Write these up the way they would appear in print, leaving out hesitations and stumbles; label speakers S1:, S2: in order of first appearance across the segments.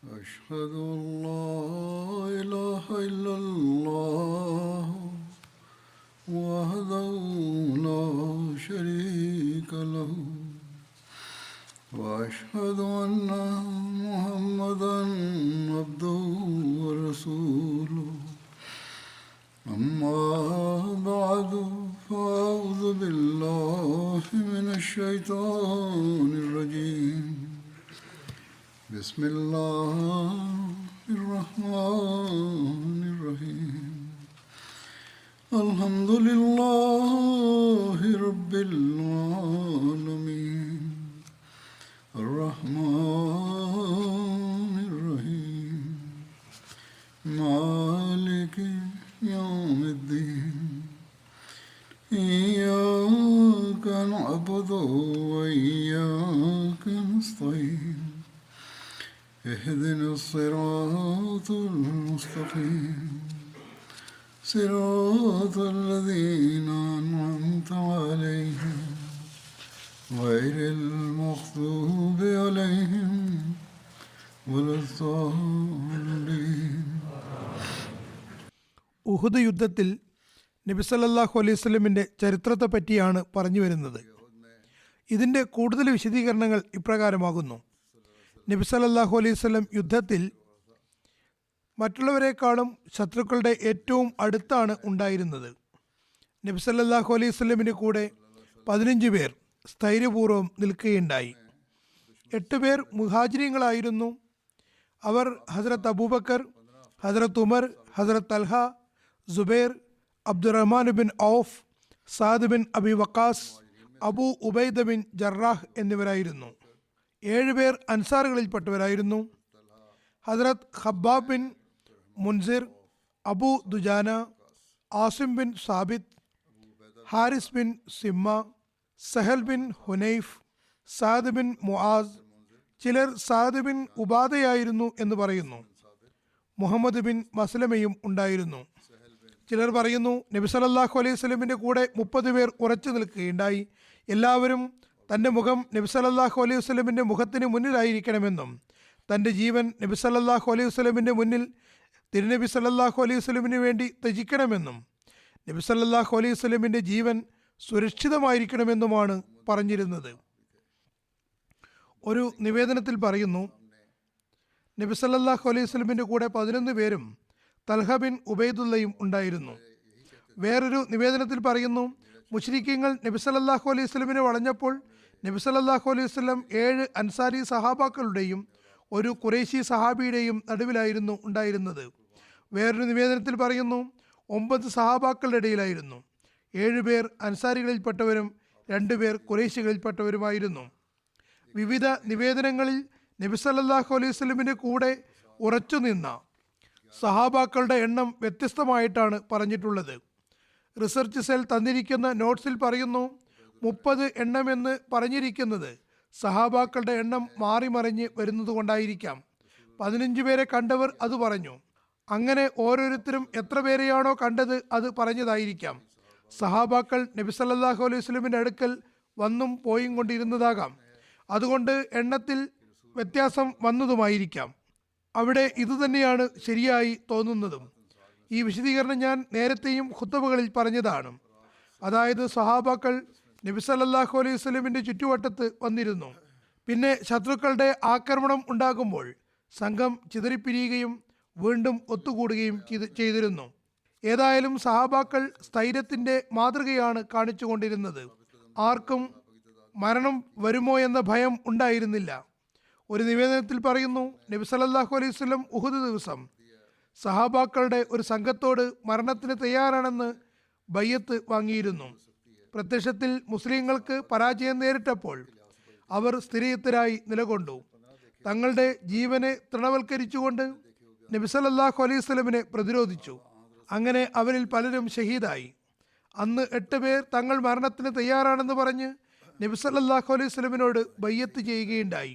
S1: أشهد أن لا إله إلا الله وحده لا شريك له وأشهد أن محمدا عبده ورسوله أما بعد فأعوذ بالله من الشيطان الرجيم بسم الله الرحمن الرحيم الحمد لله رب العالمين الرحمن الرحيم مالك يوم الدين إياك نعبد وإياك نستعين اهدنا الصراط المستقيم صراط الذين أنعمت عليهم غير المغضوب عليهم ولا الضالين.
S2: ഉഹുദ് യുദ്ധത്തിൽ നബി സല്ലല്ലാഹു അലൈഹി വസല്ലമിൻ്റെ ചരിത്രത്തെ പറ്റിയാണ് പറഞ്ഞു വരുന്നത്. ഇതിൻ്റെ കൂടുതൽ വിശദീകരണങ്ങൾ ഇപ്രകാരമാകുന്നു. നബി സല്ലല്ലാഹു അലൈഹി വസല്ലം യുദ്ധത്തിൽ മറ്റുള്ളവരെക്കാളും ശത്രുക്കളുടെ ഏറ്റവും അടുത്താണ് ഉണ്ടായിരുന്നത്. നബി സല്ലല്ലാഹു അലൈഹി വസല്ലമിൻ്റെ കൂടെ 15 പേർ സ്ഥൈര്യപൂർവ്വം നിൽക്കുകയുണ്ടായി. 8 പേർ മുഹാജിരീങ്ങളായിരുന്നു. അവർ ഹസ്രത്ത് Abubakar, Hazrat Umar, Hazrat Talha, Zubair, Abdur Rahman bin Auf, Saad bin Abi Waqqas, Abu Ubaidah bin Jarrah എന്നിവരായിരുന്നു. 7 പേർ അൻസാറുകളിൽപ്പെട്ടവരായിരുന്നു. Hazrat Khabbab bin Munzir, Abu Dujana, Asim bin Sabit, Haris bin Simma, Sahal bin Hunaif, Saad bin Muaz. ചിലർ Saad bin ഉബാദയായിരുന്നു എന്ന് പറയുന്നു. Muhammad bin മസ്ലമയും ഉണ്ടായിരുന്നു. ചിലർ പറയുന്നു നബി സല്ലല്ലാഹു അലൈഹി വസല്ലമിൻ്റെ കൂടെ 30 പേർ ഉറച്ചു നിൽക്കുകയുണ്ടായി. എല്ലാവരും തൻ്റെ മുഖം നബി സല്ലല്ലാഹു അലൈഹി വസല്ലമിൻ്റെ മുഖത്തിന് മുന്നിലായിരിക്കണമെന്നും തൻ്റെ ജീവൻ നബി സല്ലല്ലാഹു അലൈഹി വസല്ലമിൻ്റെ മുന്നിൽ തിരുനബി സല്ലല്ലാഹു അലൈഹി വസല്ലമിന് വേണ്ടി ത്യജിക്കണമെന്നും നബി സല്ലല്ലാഹു അലൈഹി വസല്ലമിൻ്റെ ജീവൻ സുരക്ഷിതമായിരിക്കണമെന്നുമാണ് പറഞ്ഞിരുന്നത്. ഒരു നിവേദനത്തിൽ പറയുന്നു നബി സല്ലല്ലാഹു അലൈഹി വസല്ലമിൻ്റെ കൂടെ 11 പേരും തൽഹ ബിൻ ഉബൈദുല്ലയും ഉണ്ടായിരുന്നു. വേറൊരു നിവേദനത്തിൽ പറയുന്നു മുശ്രിക്കീങ്ങൾ നബി സല്ലല്ലാഹു അലൈഹി വസല്ലമിനെ വളഞ്ഞപ്പോൾ നബി സല്ലല്ലാഹു അലൈഹി വസല്ലം 7 അൻസാരി സഹാബാക്കളുടെയും ഒരു ഖുറൈശി സഹാബിയുടെയും നടുവിലായിരുന്നു ഉണ്ടായിരുന്നത്. വേറൊരു നിവേദനത്തിൽ പറയുന്നു 9 സഹാബാക്കളുടെ ഇടയിലായിരുന്നു. 7 പേർ അൻസാരികളിൽപ്പെട്ടവരും 2 പേർ ഖുറൈശികളിൽപ്പെട്ടവരുമായിരുന്നു. വിവിധ നിവേദനങ്ങളിൽ നബി സല്ലല്ലാഹു അലൈഹി വസല്ലമിൻ്റെ കൂടെ ഉറച്ചു നിന്ന സഹാബാക്കളുടെ എണ്ണം വ്യത്യസ്തമായിട്ടാണ് പറഞ്ഞിട്ടുള്ളത്. റിസർച്ച് സെൽ തന്നിരിക്കുന്ന നോട്ട്സിൽ പറയുന്നു 30 എണ്ണമെന്ന് പറഞ്ഞിരിക്കുന്നത് സഹാബാക്കളുടെ എണ്ണം മാറി മറിഞ്ഞ് വരുന്നത് കൊണ്ടായിരിക്കാം. 15 പേരെ കണ്ടവർ അത് പറഞ്ഞു. അങ്ങനെ ഓരോരുത്തരും എത്ര പേരെയാണോ കണ്ടത് അത് പറഞ്ഞതായിരിക്കാം. സഹാബാക്കൾ നബി സല്ലല്ലാഹു അലൈഹി വസല്ലമിൻ്റെ അടുക്കൽ വന്നും പോയും കൊണ്ടിരുന്നതാകാം. അതുകൊണ്ട് എണ്ണത്തിൽ വ്യത്യാസം വന്നതുമായിരിക്കാം. അവിടെ ഇതുതന്നെയാണ് ശരിയായി തോന്നുന്നതും. ഈ വിശദീകരണം ഞാൻ നേരത്തെയും ഖുത്ബകളിൽ പറഞ്ഞതാണ്. അതായത് സഹാബാക്കൾ നബി സല്ലല്ലാഹു അലൈഹി വസല്ലമിൻ്റെ ചുറ്റുവട്ടത്ത് വന്നിരുന്നു. പിന്നെ ശത്രുക്കളുടെ ആക്രമണം ഉണ്ടാകുമ്പോൾ സംഘം ചിതറിപ്പിരിയുകയും വീണ്ടും ഒത്തുകൂടുകയും ചെയ്തിരുന്നു. ഏതായാലും സഹാബാക്കൾ സ്ഥൈര്യത്തിൻ്റെ മാതൃകയാണ് കാണിച്ചു കൊണ്ടിരുന്നത്. ആർക്കും മരണം വരുമോ എന്ന ഭയം ഉണ്ടായിരുന്നില്ല. ഒരു നിവേദനത്തിൽ പറയുന്നു നബി സല്ലല്ലാഹു അലൈഹി വസല്ലം ഉഹുദ് ദിവസം സഹാബാക്കളുടെ ഒരു സംഘത്തോട് മരണത്തിന് തയ്യാറാണെന്ന് ബയ്യത്ത് വാങ്ങിയിരുന്നു. പ്രത്യക്ഷത്തിൽ മുസ്ലിങ്ങൾക്ക് പരാജയം നേരിട്ടപ്പോൾ അവർ സ്ഥിരയത്തരായി നിലകൊണ്ടു. തങ്ങളുടെ ജീവനെ തൃണവൽക്കരിച്ചുകൊണ്ട് നബി സല്ലല്ലാഹു അലൈഹി വസല്ലമിനെ പ്രതിരോധിച്ചു. അങ്ങനെ അവരിൽ പലരും ഷഹീദായി. അന്ന് 8 പേർ തങ്ങൾ മരണത്തിന് തയ്യാറാണെന്ന് പറഞ്ഞ് നബി സല്ലല്ലാഹു അലൈഹി വസല്ലമിനോട് ബയ്യത്ത് ചെയ്യുകയുണ്ടായി.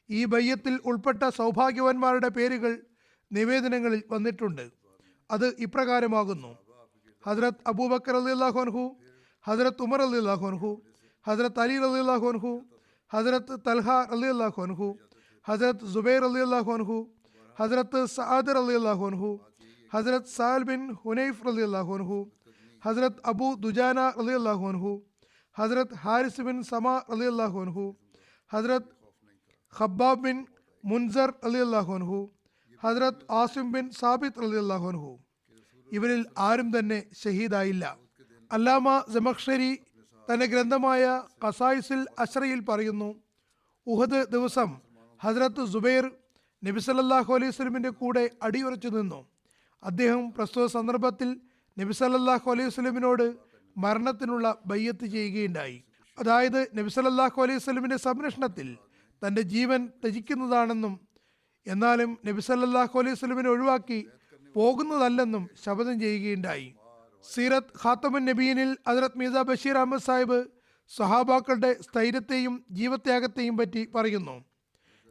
S2: ഈ ബയ്യത്തിൽ ഉൾപ്പെട്ട സൗഭാഗ്യവാന്മാരുടെ പേരുകൾ നിവേദനങ്ങളിൽ വന്നിട്ടുണ്ട്. അത് ഇപ്രകാരമാകുന്നു: ഹസ്രത്ത് അബൂബക്കർ റളിയല്ലാഹു അൻഹു, ഹസ്രത്ത് ഉമർ റളിയല്ലാഹു അൻഹു, ഹസ്രത്ത് അലി റളിയല്ലാഹു അൻഹു, ഹസ്രത്ത് തൽഹ റളിയല്ലാഹു അൻഹു, ഹസ്രത്ത് സുബൈർ റളിയല്ലാഹു അൻഹു, ഹസ്രത്ത് സഅദ് റളിയല്ലാഹു അൻഹു, ഹസ്രത്ത് സാൽ ബിൻ ഹുനൈഫ് റളിയല്ലാഹു അൻഹു, ഹസ്രത്ത് അബൂ ദുജാന റളിയല്ലാഹു അൻഹു, ഹസ്രത്ത് ഹാരിസ് ബിൻ സമ റളിയല്ലാഹു അൻഹു, ഹസ്രത്ത് ഖബ്ബാബ് ബിൻ മുൻസർ റളിയല്ലാഹു അൻഹു, ഹസ്രത്ത് ആസിം ബിൻ സാബിത്ത് റളിയല്ലാഹു അൻഹു. ഇവരിൽ ആരും തന്നെ ഷഹീദായില്ല. അല്ലാമ സമഖ്ശരി തന്റെ ഗ്രന്ഥമായ ഖസായിസുൽ അശ്റയിൽ പറയുന്നു, ഉഹദ് ദിവസം ഹസ്രത്ത് സുബൈർ നബി സല്ലല്ലാഹു അലൈഹി വസല്ലമിന്റെ കൂടെ അടിയുറച്ചു നിന്നു. അദ്ദേഹം പ്രസ്തുത സന്ദർഭത്തിൽ നബി സല്ലല്ലാഹു അലൈഹി വസല്ലമിനോട് മരണത്തിനുള്ള ബയ്യത്ത് ചെയ്യുകയുണ്ടായി. അതായത് നബി സല്ലല്ലാഹു അലൈഹി വസല്ലമിന്റെ സംരക്ഷണത്തിൽ തന്റെ ജീവൻ ത്യജിക്കുന്നതാണെന്നും എന്നാലും നബി സല്ലല്ലാഹു അലൈഹി വസല്ലമിനെ ഒഴിവാക്കി പോകുന്നതല്ലെന്നും ശപഥം ചെയ്യുകയുണ്ടായി. സീറത്ത് ഖാത്തമുൻ നബീനിൽ ഹസ്രത്ത് മീർസ ബഷീർ അഹമ്മദ് സാഹിബ് സ്വഹാബാക്കളുടെ സ്ഥൈര്യത്തെയും ജീവത്യാഗത്തെയും പറ്റി പറയുന്നു.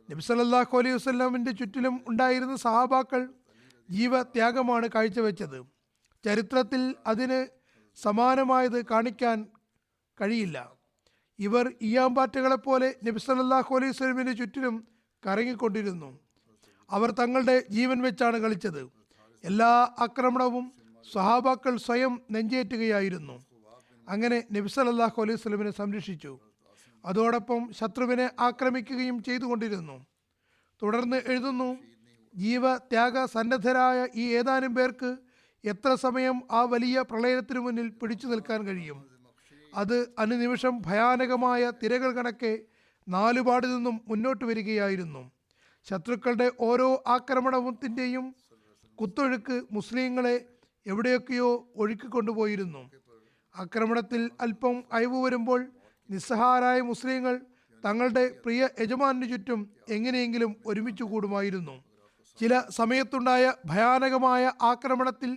S2: നബി സല്ലല്ലാഹു അലൈഹി വസല്ലമിന്റെ ചുറ്റിലും ഉണ്ടായിരുന്ന സഹാബാക്കൾ ജീവത്യാഗമാണ് കാഴ്ചവെച്ചത്. ചരിത്രത്തിൽ അതിന് സമാനമായത് കാണിക്കാൻ കഴിയില്ല. ഇവർ ഈയാമ്പാറ്റകളെപ്പോലെ നബി സല്ലല്ലാഹു അലൈഹി വസല്ലമിന്റെ ചുറ്റിലും കറങ്ങിക്കൊണ്ടിരുന്നു. അവർ തങ്ങളുടെ ജീവൻ വെച്ചാണ് കളിച്ചത്. എല്ലാ ആക്രമണവും സ്വഹാബാക്കൾ സ്വയം നെഞ്ചേറ്റുകയായിരുന്നു. അങ്ങനെ നബി സല്ലല്ലാഹു അലൈഹി വസല്ലമിനെ സംരക്ഷിച്ചു. അതോടൊപ്പം ശത്രുവിനെ ആക്രമിക്കുകയും ചെയ്തുകൊണ്ടിരുന്നു. തുടർന്ന് എഴുതുന്നു, ജീവത്യാഗ സന്നദ്ധരായ ഈ ഏതാനും പേർക്ക് എത്ര സമയം ആ വലിയ പ്രളയത്തിനു മുന്നിൽ പിടിച്ചു നിൽക്കാൻ കഴിയും? അത് അനുനിമിഷം ഭയാനകമായ തിരകൾ കണക്കെ നാലുപാടിൽ നിന്നും മുന്നോട്ട് വരികയായിരുന്നു. ശത്രുക്കളുടെ ഓരോ ആക്രമണത്തിൻ്റെയും കുത്തൊഴുക്ക് മുസ്ലിങ്ങളെ എവിടെയൊക്കെയോ ഒഴുക്കിക്കൊണ്ടുപോയിരുന്നു. ആക്രമണത്തിൽ അല്പം അയവ് വരുമ്പോൾ നിസ്സഹാരായ മുസ്ലിങ്ങൾ തങ്ങളുടെ പ്രിയ യജമാനു ചുറ്റും എങ്ങനെയെങ്കിലും ഒരുമിച്ച് കൂടുമായിരുന്നു. ചില സമയത്തുണ്ടായ ഭയാനകമായ ആക്രമണത്തിൽ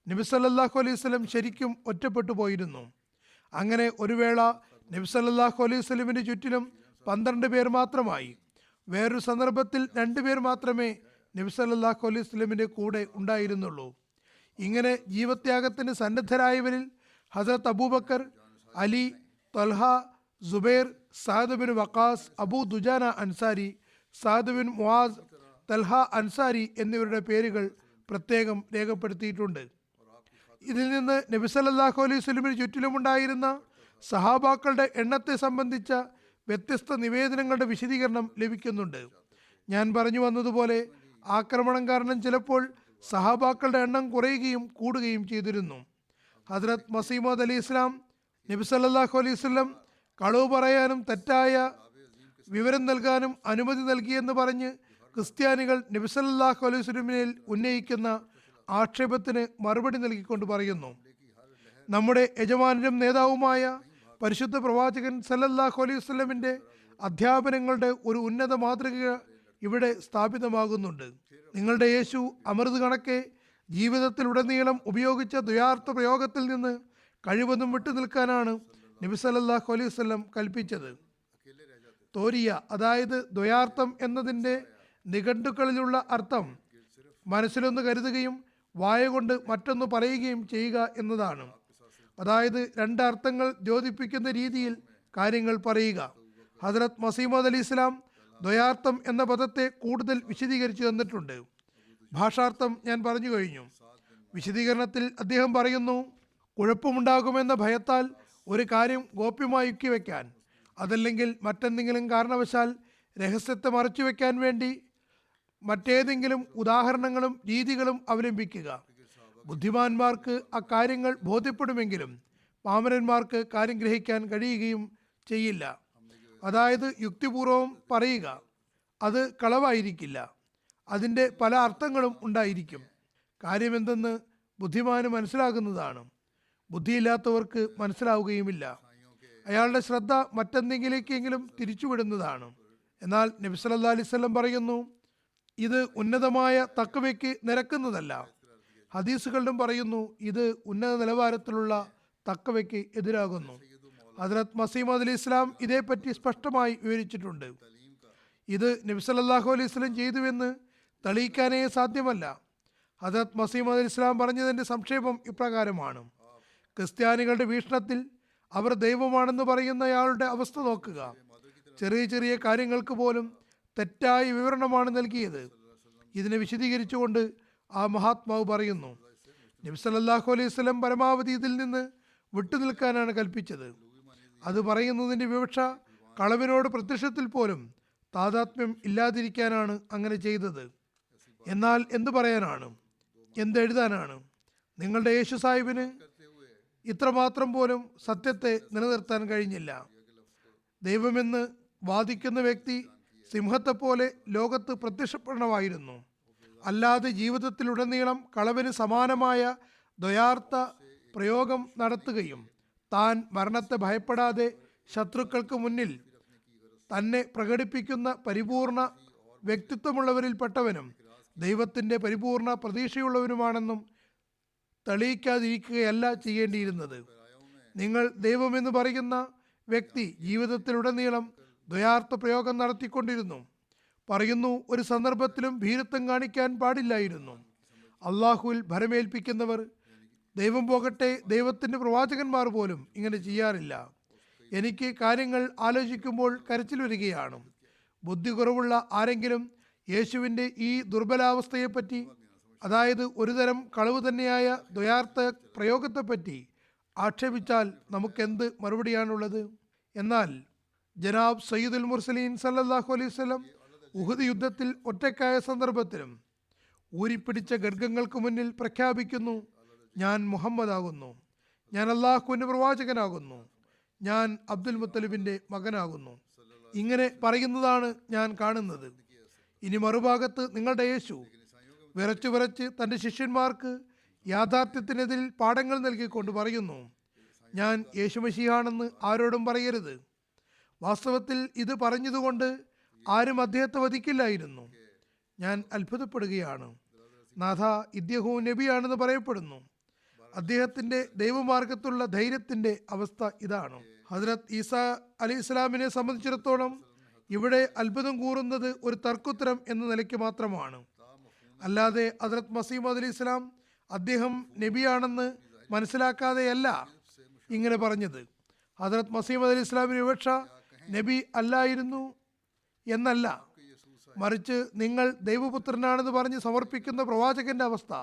S2: നബി സല്ലല്ലാഹു അലൈഹി വസല്ലം ശരിക്കും ഒറ്റപ്പെട്ടു പോയിരുന്നു. അങ്ങനെ ഒരു വേള നബി സല്ലല്ലാഹു അലൈഹി വസല്ലമിന്റെ ചുറ്റിലും 12 പേർ മാത്രമായി. വേറൊരു സന്ദർഭത്തിൽ 2 പേർ മാത്രമേ നബി സല്ലല്ലാഹു അലൈഹി വസല്ലമിന്റെ കൂടെ ഉണ്ടായിരുന്നുള്ളൂ. ഇങ്ങനെ ജീവത്യാഗത്തിന് സന്നദ്ധരായവരിൽ Hazrat Abu Bakr, Ali, Talha, Zubair, Saad bin Waqqas, Abu Dujana Ansari, Saad bin Muaz, Talha Ansari എന്നിവരുടെ പേരുകൾ പ്രത്യേകം രേഖപ്പെടുത്തിയിട്ടുണ്ട്. ഇതിൽ നിന്ന് നബി സല്ലല്ലാഹു അലൈഹി വസല്ലമിന് ചുറ്റിലുമുണ്ടായിരുന്ന സഹാബാക്കളുടെ എണ്ണത്തെ സംബന്ധിച്ച വ്യത്യസ്ത നിവേദനങ്ങളുടെ വിശദീകരണം ലഭിക്കുന്നുണ്ട്. ഞാൻ പറഞ്ഞു വന്നതുപോലെ ആക്രമണം കാരണം ചിലപ്പോൾ സഹാബാക്കളുടെ എണ്ണം കുറയുകയും കൂടുകയും ചെയ്തിരുന്നു. ഹസ്രത്ത് മസീമോദ് അലി ഇസ്ലാം നബി സല്ലല്ലാഹു അലൈഹി വസല്ലം കളവ് പറയാനും തെറ്റായ വിവരം നൽകാനും അനുമതി നൽകിയെന്ന് പറഞ്ഞ് ക്രിസ്ത്യാനികൾ നബി സല്ലല്ലാഹു അലൈഹി വസല്ലമിൽ ഉന്നയിക്കുന്ന ആക്ഷേപത്തിന് മറുപടി നൽകിക്കൊണ്ട് പറയുന്നു, നമ്മുടെ യജമാനനും നേതാവുമായ പരിശുദ്ധ പ്രവാചകൻ സല്ലല്ലാഹു അലൈഹി വസല്ലമിന്റെ അധ്യാപനങ്ങളുടെ ഒരു ഉന്നത മാതൃക ഇവിടെ സ്ഥാപിതമാകുന്നുണ്ട്. നിങ്ങളുടെ യേശു അമൃത് കണക്കെ ജീവിതത്തിലുടനീളം ഉപയോഗിച്ച ദ്വയാർത്ഥ പ്രയോഗത്തിൽ നിന്ന് കഴിവതും വിട്ടുനിൽക്കാനാണ് നബി സല്ലല്ലാഹു അലൈഹി വസല്ലം കൽപ്പിച്ചത്. തോരിയ, അതായത് ദ്വയാർത്ഥം എന്നതിൻ്റെ നിഘണ്ടുക്കളിലുള്ള അർത്ഥം മനസ്സിലൊന്ന് കരുതുകയും വായ കൊണ്ട് മറ്റൊന്ന് പറയുകയും ചെയ്യുക എന്നതാണ്. അതായത് 2 അർത്ഥങ്ങൾ ദ്യോതിപ്പിക്കുന്ന രീതിയിൽ കാര്യങ്ങൾ പറയുക. ഹസ്രത്ത് മസീമോദ് അലി ഇസ്ലാം ദ്വയാർത്ഥം എന്ന പദത്തെ കൂടുതൽ വിശദീകരിച്ചു തന്നിട്ടുണ്ട്. ഭാഷാർത്ഥം ഞാൻ പറഞ്ഞു കഴിഞ്ഞു. വിശദീകരണത്തിൽ അദ്ദേഹം പറയുന്നു, കുഴപ്പമുണ്ടാകുമെന്ന ഭയത്താൽ ഒരു കാര്യം ഗോപ്യമായി വയ്ക്കാൻ, അതല്ലെങ്കിൽ മറ്റെന്തെങ്കിലും കാരണവശാൽ രഹസ്യത്തെ മറച്ചു വയ്ക്കാൻ വേണ്ടി മറ്റേതെങ്കിലും ഉദാഹരണങ്ങളും രീതികളും അവലംബിക്കുക. ബുദ്ധിമാന്മാർക്ക് അക്കാര്യങ്ങൾ ബോധ്യപ്പെടുമെങ്കിലും പാമരന്മാർക്ക് കാര്യം ഗ്രഹിക്കാൻ കഴിയുകയും ചെയ്യില്ല. അതായത് യുക്തിപൂർവം പറയുക, അത് കളവായിരിക്കില്ല. അതിൻ്റെ പല അർത്ഥങ്ങളും ഉണ്ടായിരിക്കും. കാര്യമെന്തെന്ന് ബുദ്ധിമാന് മനസ്സിലാകുന്നതാണ്, ബുദ്ധിയില്ലാത്തവർക്ക് മനസ്സിലാവുകയുമില്ല. അയാളുടെ ശ്രദ്ധ മറ്റെന്തെങ്കിലേക്കെങ്കിലും തിരിച്ചുവിടുന്നതാണ്. എന്നാൽ നബി സല്ലല്ലാഹു അലൈഹി വസല്ലം പറയുന്നു, ഇത് ഉന്നതമായ തഖ്വയ്ക്ക് നിരക്കുന്നതല്ല. ഹദീസുകളിലും പറയുന്നു, ഇത് ഉന്നത നിലവാരത്തിലുള്ള തഖ്വയ്ക്ക് എതിരാകുന്നു. ഹസ്രത്ത് മസീമോദ് അലി ഇസ്ലാം ഇതേപ്പറ്റി സ്പഷ്ടമായി വിവരിച്ചിട്ടുണ്ട്. ഇത് നബി സല്ലല്ലാഹു അലൈഹി വസല്ലം ചെയ്തുവെന്ന് തെളിയിക്കാനേ സാധ്യമല്ല. ഹസ്രത്ത് മസീമോദ് അലി ഇസ്ലാം പറഞ്ഞതിൻ്റെ സംക്ഷേപം ഇപ്രകാരമാണ്: ക്രിസ്ത്യാനികളുടെ വീക്ഷണത്തിൽ അവർ ദൈവമാണെന്ന് പറയുന്നയാളുടെ അവസ്ഥ നോക്കുക. ചെറിയ ചെറിയ കാര്യങ്ങൾക്ക് പോലും തെറ്റായ വിവരണമാണ് നൽകിയത്. ഇതിനെ വിശദീകരിച്ചുകൊണ്ട് ആ മഹാത്മാവ് പറയുന്നു, നബി സല്ലല്ലാഹു അലൈഹി വസല്ലം പരമാവധി ഇതിൽ നിന്ന് വിട്ടുനിൽക്കാനാണ് കൽപ്പിച്ചത്. അത് പറയുന്നതിൻ്റെ വിവക്ഷ കളവിനോട് പ്രത്യക്ഷത്തിൽ പോലും താദാത്മ്യം ഇല്ലാതിരിക്കാനാണ് അങ്ങനെ ചെയ്തത്. എന്നാൽ എന്തു പറയാനാണ്, എന്തെഴുതാനാണ്? നിങ്ങളുടെ യേശു സാഹിബിന് ഇത്രമാത്രം പോലും സത്യത്തെ നിലനിർത്താൻ കഴിഞ്ഞില്ല. ദൈവമെന്ന് വാദിക്കുന്ന വ്യക്തി സിംഹത്തെപ്പോലെ ലോകത്ത് പ്രത്യക്ഷപ്പെടണമായിരുന്നു. അല്ലാതെ ജീവിതത്തിലുടനീളം കളവിന് സമാനമായ ദ്വയാർത്ഥ പ്രയോഗം നടത്തുകയും താൻ മരണത്തെ ഭയപ്പെടാതെ ശത്രുക്കൾക്ക് മുന്നിൽ തന്നെ പ്രകടിപ്പിക്കുന്ന പരിപൂർണ വ്യക്തിത്വമുള്ളവരിൽപ്പെട്ടവനും ദൈവത്തിൻ്റെ പരിപൂർണ പ്രതീക്ഷയുള്ളവനുമാണെന്നും തെളിയിക്കാതിരിക്കുകയല്ല ചെയ്യേണ്ടിയിരുന്നത്. നിങ്ങൾ ദൈവമെന്ന് പറയുന്ന വ്യക്തി ജീവിതത്തിലുടനീളം ദ്വയാർത്ഥ പ്രയോഗം നടത്തിക്കൊണ്ടിരുന്നു. പറയുന്നു, ഒരു സന്ദർഭത്തിലും ഭീരുത്വം കാണിക്കാൻ പാടില്ലായിരുന്നു. അള്ളാഹുവിൽ ഭരമേൽപ്പിക്കുന്നവർ, ദൈവം പോകട്ടെ ദൈവത്തിൻ്റെ പ്രവാചകന്മാർ പോലും ഇങ്ങനെ ചെയ്യാറില്ല. എനിക്ക് കാര്യങ്ങൾ ആലോചിക്കുമ്പോൾ കരച്ചിൽ വരികയാണ്. ബുദ്ധി കുറവുള്ള ആരെങ്കിലും യേശുവിൻ്റെ ഈ ദുർബലാവസ്ഥയെപ്പറ്റി, അതായത് ഒരുതരം കളവ് തന്നെയായ ദ്വയാർത്ഥ പ്രയോഗത്തെപ്പറ്റി ആക്ഷേപിച്ചാൽ നമുക്കെന്ത് മറുപടിയാണുള്ളത്? എന്നാൽ ജനാബ് സയ്യിദുൽ മുർസലീൻ സല്ലല്ലാഹു അലൈഹി വസല്ലം ഉഹദ് യുദ്ധത്തിൽ ഒറ്റയ്ക്കായ സന്ദർഭത്തിലും ഊരിപ്പിടിച്ച ഗർഗങ്ങൾക്ക് മുന്നിൽ പ്രഖ്യാപിക്കുന്നു, ഞാൻ മുഹമ്മദ് ആകുന്നു, ഞാൻ അള്ളാഹുവിൻ്റെ പ്രവാചകനാകുന്നു, ഞാൻ അബ്ദുൽ മുത്തലിബിൻ്റെ മകനാകുന്നു. ഇങ്ങനെ പറയുന്നതാണ് ഞാൻ കാണുന്നത്. ഇനി മറുഭാഗത്ത് നിങ്ങളുടെ യേശു വിറച്ച് തൻ്റെ ശിഷ്യന്മാർക്ക് യാഥാർത്ഥ്യത്തിനെതിരിൽ പാഠങ്ങൾ നൽകിക്കൊണ്ട് പറയുന്നു, ഞാൻ യേശു മശീഹാണെന്ന് ആരോടും പറയരുത്. വാസ്തവത്തിൽ ഇത് പറഞ്ഞതുകൊണ്ട് ആരും അദ്ദേഹത്തെ വധിക്കില്ലായിരുന്നു. ഞാൻ അത്ഭുതപ്പെടുകയാണ്. നാഥ, ഇദ്ദേഹം നബിയാണെന്ന് പറയപ്പെടുന്നു. അദ്ദേഹത്തിൻ്റെ ദൈവമാർഗത്തുള്ള ധൈര്യത്തിൻ്റെ അവസ്ഥ ഇതാണ്. ഹദ്രത്ത് ഈസാ അലൈഹി ഇസ്ലാമിനെ സംബന്ധിച്ചിടത്തോളം ഇവിടെ അത്ഭുതം കൂറുന്നത് ഒരു തർക്കുത്തരം എന്ന നിലയ്ക്ക് മാത്രമാണ്. അല്ലാതെ ഹദ്രത്ത് മസീഹ് അലൈഹി ഇസ്ലാം അദ്ദേഹം നബിയാണെന്ന് മനസ്സിലാക്കാതെയല്ല ഇങ്ങനെ പറഞ്ഞത്. ഹദ്രത്ത് മസീഹ് അലൈഹി ഇസ്ലാമിന് വിവക്ഷ നബി അല്ലായിരുന്നു എന്നല്ല, മറിച്ച് നിങ്ങൾ ദൈവപുത്രനാണെന്ന് പറഞ്ഞ് സമർപ്പിക്കുന്ന പ്രവാചകന്റെ അവസ്ഥ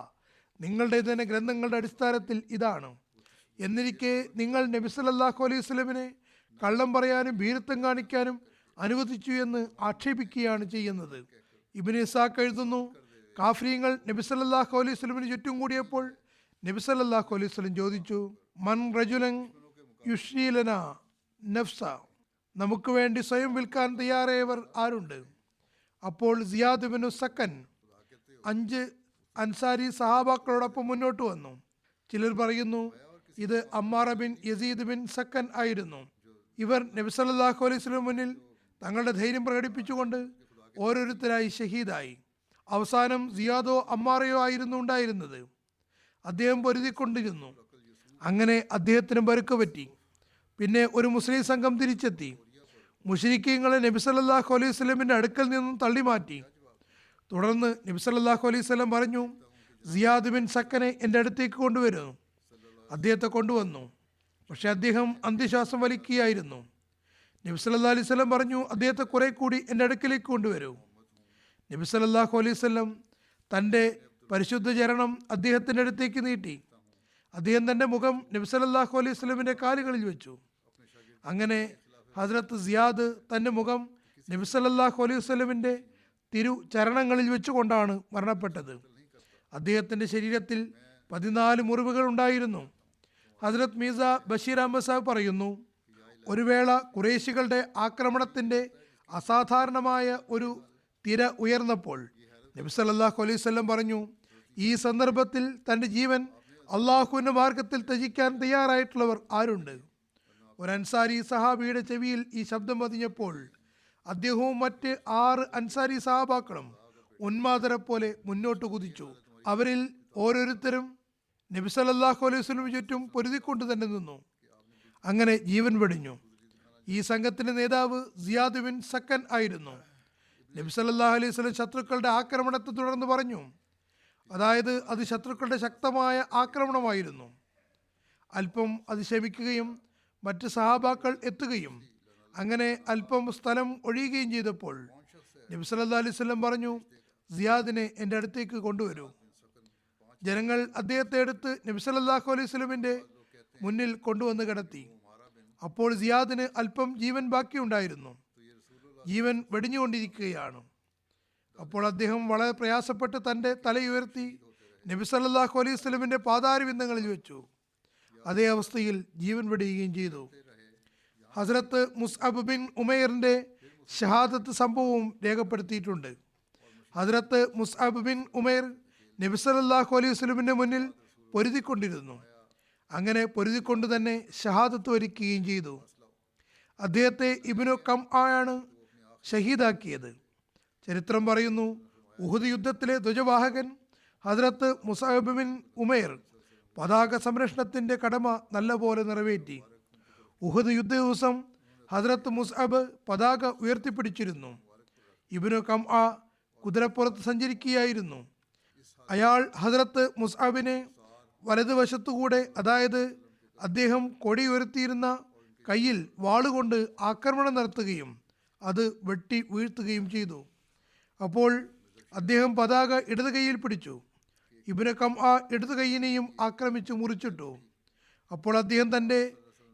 S2: നിങ്ങളുടെ തന്നെ ഗ്രന്ഥങ്ങളുടെ അടിസ്ഥാനത്തിൽ ഇതാണ്. എന്നിരിക്കെ നിങ്ങൾ നബി സല്ലല്ലാഹു അലൈഹി വസല്ലമിനെ കള്ളം പറയാനും ഭീരുത്വം കാണിക്കാനും അനുവദിച്ചു എന്ന് ആക്ഷേപിക്കുകയാണ് ചെയ്യുന്നത്. ഇബ്നു ഇസാഖ് എഴുതുന്നു, കാഫ്രീങ്ങൾ നബി സല്ലല്ലാഹു അലൈഹി വസല്ലമിന് ചുറ്റും കൂടിയപ്പോൾ നബി സല്ലല്ലാഹു അലൈഹി വസല്ലം ചോദിച്ചു, മൻ റജുലൻ യുഷ്രീലന നഫ്സ, നമുക്ക് വേണ്ടി സ്വയം വിൽക്കാൻ തയ്യാറായവർ ആരുണ്ട്? അപ്പോൾ സിയാദ് ബിൻ സക്കൻ 5 അൻസാരി സഹാബാക്കളോടൊപ്പം മുന്നോട്ട് വന്നു. ചിലർ പറയുന്നു ഇത് അമ്മാറ ബിൻ യസീദ് ബിൻ സക്കൻ ആയിരുന്നു. ഇവർ നബി സല്ലല്ലാഹു അലൈഹി വസല്ലം മുന്നിൽ തങ്ങളുടെ ധൈര്യം പ്രകടിപ്പിച്ചുകൊണ്ട് ഓരോരുത്തരായി ഷഹീദായി. അവസാനം സിയാദോ അമ്മാറയോ ആയിരുന്നു ഉണ്ടായിരുന്നത്. അദ്ദേഹം പൊരുതിക്കൊണ്ടിരുന്നു. അങ്ങനെ അദ്ദേഹത്തിന് പരുക്ക് പറ്റി. പിന്നെ ഒരു മുസ്ലിം സംഘം തിരിച്ചെത്തി. മുശ്രിക്കീങ്ങളെ നബി സല്ലല്ലാഹു അലൈഹി വസല്ലമിൻ്റെ അടുക്കൽ നിന്നും തള്ളിമാറ്റി. തുടർന്ന് നബി സല്ലല്ലാഹു അലൈഹി വസല്ലം പറഞ്ഞു, സിയാദ് ബിൻ സക്കനെ എൻ്റെ അടുത്തേക്ക് കൊണ്ടുവരുന്നു. അദ്ദേഹത്തെ കൊണ്ടുവന്നു. പക്ഷെ അദ്ദേഹം അന്ത്യശ്വാസം വലിക്കുകയായിരുന്നു. നബി സല്ലല്ലാഹു അലൈഹി വസല്ലം പറഞ്ഞു, അദ്ദേഹത്തെ കുറെ കൂടി എൻ്റെ അടുക്കിലേക്ക് കൊണ്ടുവരൂ. നബി സല്ലല്ലാഹു അലൈഹി വസല്ലം തൻ്റെ പരിശുദ്ധ ചരണം അദ്ദേഹത്തിൻ്റെ അടുത്തേക്ക് നീട്ടി. അദ്ദേഹം തൻ്റെ മുഖം നബി സല്ലല്ലാഹു അലൈഹി വസല്ലമിൻ്റെ കാലുകളിൽ വെച്ചു. അങ്ങനെ ഹസ്രത്ത് സിയാദ് തൻ്റെ മുഖം നബി സല്ലല്ലാഹു അലൈഹി വസല്ലമിൻ്റെ തിരുചരണങ്ങളിൽ വെച്ചുകൊണ്ടാണ് മരണപ്പെട്ടത്. അദ്ദേഹത്തിൻ്റെ ശരീരത്തിൽ 14 മുറിവുകൾ ഉണ്ടായിരുന്നു. ഹസ്രത്ത് മീസ ബഷീർ അഹമ്മദ് സാഹിബ് പറയുന്നു, ഒരു വേള ഖുറൈശികളുടെ ആക്രമണത്തിൻ്റെ അസാധാരണമായ ഒരു തിര ഉയർന്നപ്പോൾ നബി സല്ലല്ലാഹു അലൈഹി വസല്ലം പറഞ്ഞു, ഈ സന്ദർഭത്തിൽ തൻ്റെ ജീവൻ അള്ളാഹുവിൻ്റെ മാർഗത്തിൽ ത്യജിക്കാൻ തയ്യാറായിട്ടുള്ളവർ ആരുണ്ട്? ഒരു അൻസാരി സഹാബിയുടെ ചെവിയിൽ ഈ ശബ്ദം പതിഞ്ഞപ്പോൾ അദ്ദേഹവും മറ്റ് 6 അൻസാരി സഹാബാക്കളും ഉന്മാദരെ പോലെ മുന്നോട്ട് കുതിച്ചു. അവരിൽ ഓരോരുത്തരും നബി സല്ലല്ലാഹു അലൈഹി വസല്ലം ചുറ്റും പൊരുതിക്കൊണ്ട് തന്നെ നിന്നു. അങ്ങനെ ജീവൻ വെടിഞ്ഞു. ഈ സംഘത്തിൻ്റെ നേതാവ് സിയാദ് ബിൻ സക്കൻ ആയിരുന്നു. നബി സല്ലല്ലാഹു അലൈഹി വസല്ലം ശത്രുക്കളുടെ ആക്രമണത്തെ തുടർന്ന് പറഞ്ഞു, അതായത് അത് ശത്രുക്കളുടെ ശക്തമായ ആക്രമണമായിരുന്നു. അല്പം അത് ശമിക്കുകയും മറ്റ് സഹാബാക്കൾ എത്തുകയും അങ്ങനെ അല്പം സ്ഥലം ഒഴിയുകയും ചെയ്തപ്പോൾ നബി സല്ലല്ലാഹു അലൈഹി വസല്ലം പറഞ്ഞു, സിയാദിനെ എൻ്റെ അടുത്തേക്ക് കൊണ്ടുവരൂ. ജനങ്ങൾ അദ്ദേഹത്തെ എടുത്ത് നബി സല്ലല്ലാഹു അലൈഹി വസല്ലമിന്റെ മുന്നിൽ കൊണ്ടുവന്ന് കിടത്തി. അപ്പോൾ സിയാദിന് അല്പം ജീവൻ ബാക്കിയുണ്ടായിരുന്നു. ജീവൻ വെടിഞ്ഞുകൊണ്ടിരിക്കുകയാണ്. അപ്പോൾ അദ്ദേഹം വളരെ പ്രയാസപ്പെട്ട് തൻ്റെ തലയുയർത്തി നബി സല്ലല്ലാഹു അലൈഹി വസല്ലമിന്റെ പാതാരവിന്ദങ്ങളിൽ വെച്ചു. അതേ അവസ്ഥയിൽ ജീവൻ വെടിയുകയും ചെയ്തു. ഹസ്രത്ത് മുസ്അബ് ബിൻ ഉമൈറിന്റെ ഷഹാദത്ത് സംഭവവും രേഖപ്പെടുത്തിയിട്ടുണ്ട്. ഹസ്രത്ത് മുസ്അബ് ബിൻ ഉമൈർ നബി സല്ലല്ലാഹു അലൈഹി വസല്ലമിന്റെ മുന്നിൽ പൊരുതിക്കൊണ്ടിരുന്നു. അങ്ങനെ പൊരുതിക്കൊണ്ട് തന്നെ ഷഹാദത്ത് വരിക്കുകയും ചെയ്തു. അദ്ദേഹത്തെ ഇബ്നു കംആയാണ് ഷഹീദാക്കിയത്. ചരിത്രം പറയുന്നു, ഉഹുദ് യുദ്ധത്തിലെ ധ്വജവാഹകൻ ഹസ്രത്ത് മുസ്അബ് ബിൻ ഉമൈർ പതാക സംരക്ഷണത്തിന്റെ കടമ നല്ലപോലെ നിറവേറ്റി. ഉഹുദ് യുദ്ധ ദിവസം ഹസ്രത്ത് മുസ്അബ് പതാക ഉയർത്തിപ്പിടിച്ചിരുന്നു. ഇബ്നു കംആ കുതിരപ്പുറത്ത് സഞ്ചരിക്കുകയായിരുന്നു. അയാൾ ഹസ്രത്ത് മുസ്അബിനെ വലതുവശത്തുകൂടെ, അതായത് അദ്ദേഹം കൊടി ഉയർത്തിയിരുന്ന കയ്യിൽ വാളുകൊണ്ട് ആക്രമണം നടത്തുകയും അത് വെട്ടി വീഴ്ത്തുകയും ചെയ്തു. അപ്പോൾ അദ്ദേഹം പതാക ഇടത് കൈയിൽ പിടിച്ചു. ഇബ്നു കംആ ഇടത് കൈയിനെയും ആക്രമിച്ചു മുറിച്ചിട്ടു. അപ്പോൾ അദ്ദേഹം തൻ്റെ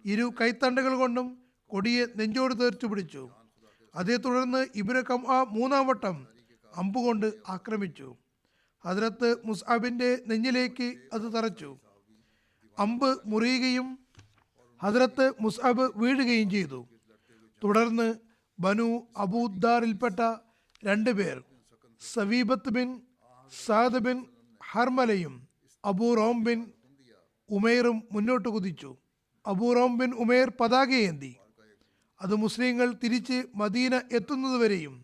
S2: ഇരു കൈത്തണ്ടകൾ കൊണ്ടും കൊടിയെ നെഞ്ചോട് തീർച്ചു പിടിച്ചു. അതേ തുടർന്ന് ഇബ്നു കംആ മൂന്നാം വട്ടം അമ്പുകൊണ്ട് ആക്രമിച്ചു. ഹദ്രത്ത് മുസ്അബിന്റെ നെഞ്ഞിലേക്ക് അത് തറച്ചു. അമ്പ് മുറിയുകയും ഹദ്രത്ത് മുസ്അബ് വീഴുകയും ചെയ്തു. തുടർന്ന് ബനു അബൂദാറിൽപ്പെട്ട 2 പേർ, സവീബത്ത് ബിൻ സാദ് ബിൻ ഹർമലയും അബൂ റോം ബിൻ ഉമൈറും മുന്നോട്ട് കുതിച്ചു. അബൂ റോം ബിൻ ഉമൈർ പതാകയേന്തി. അത് മുസ്ലിങ്ങൾ തിരിച്ച് മദീന എത്തുന്നതുവരെയും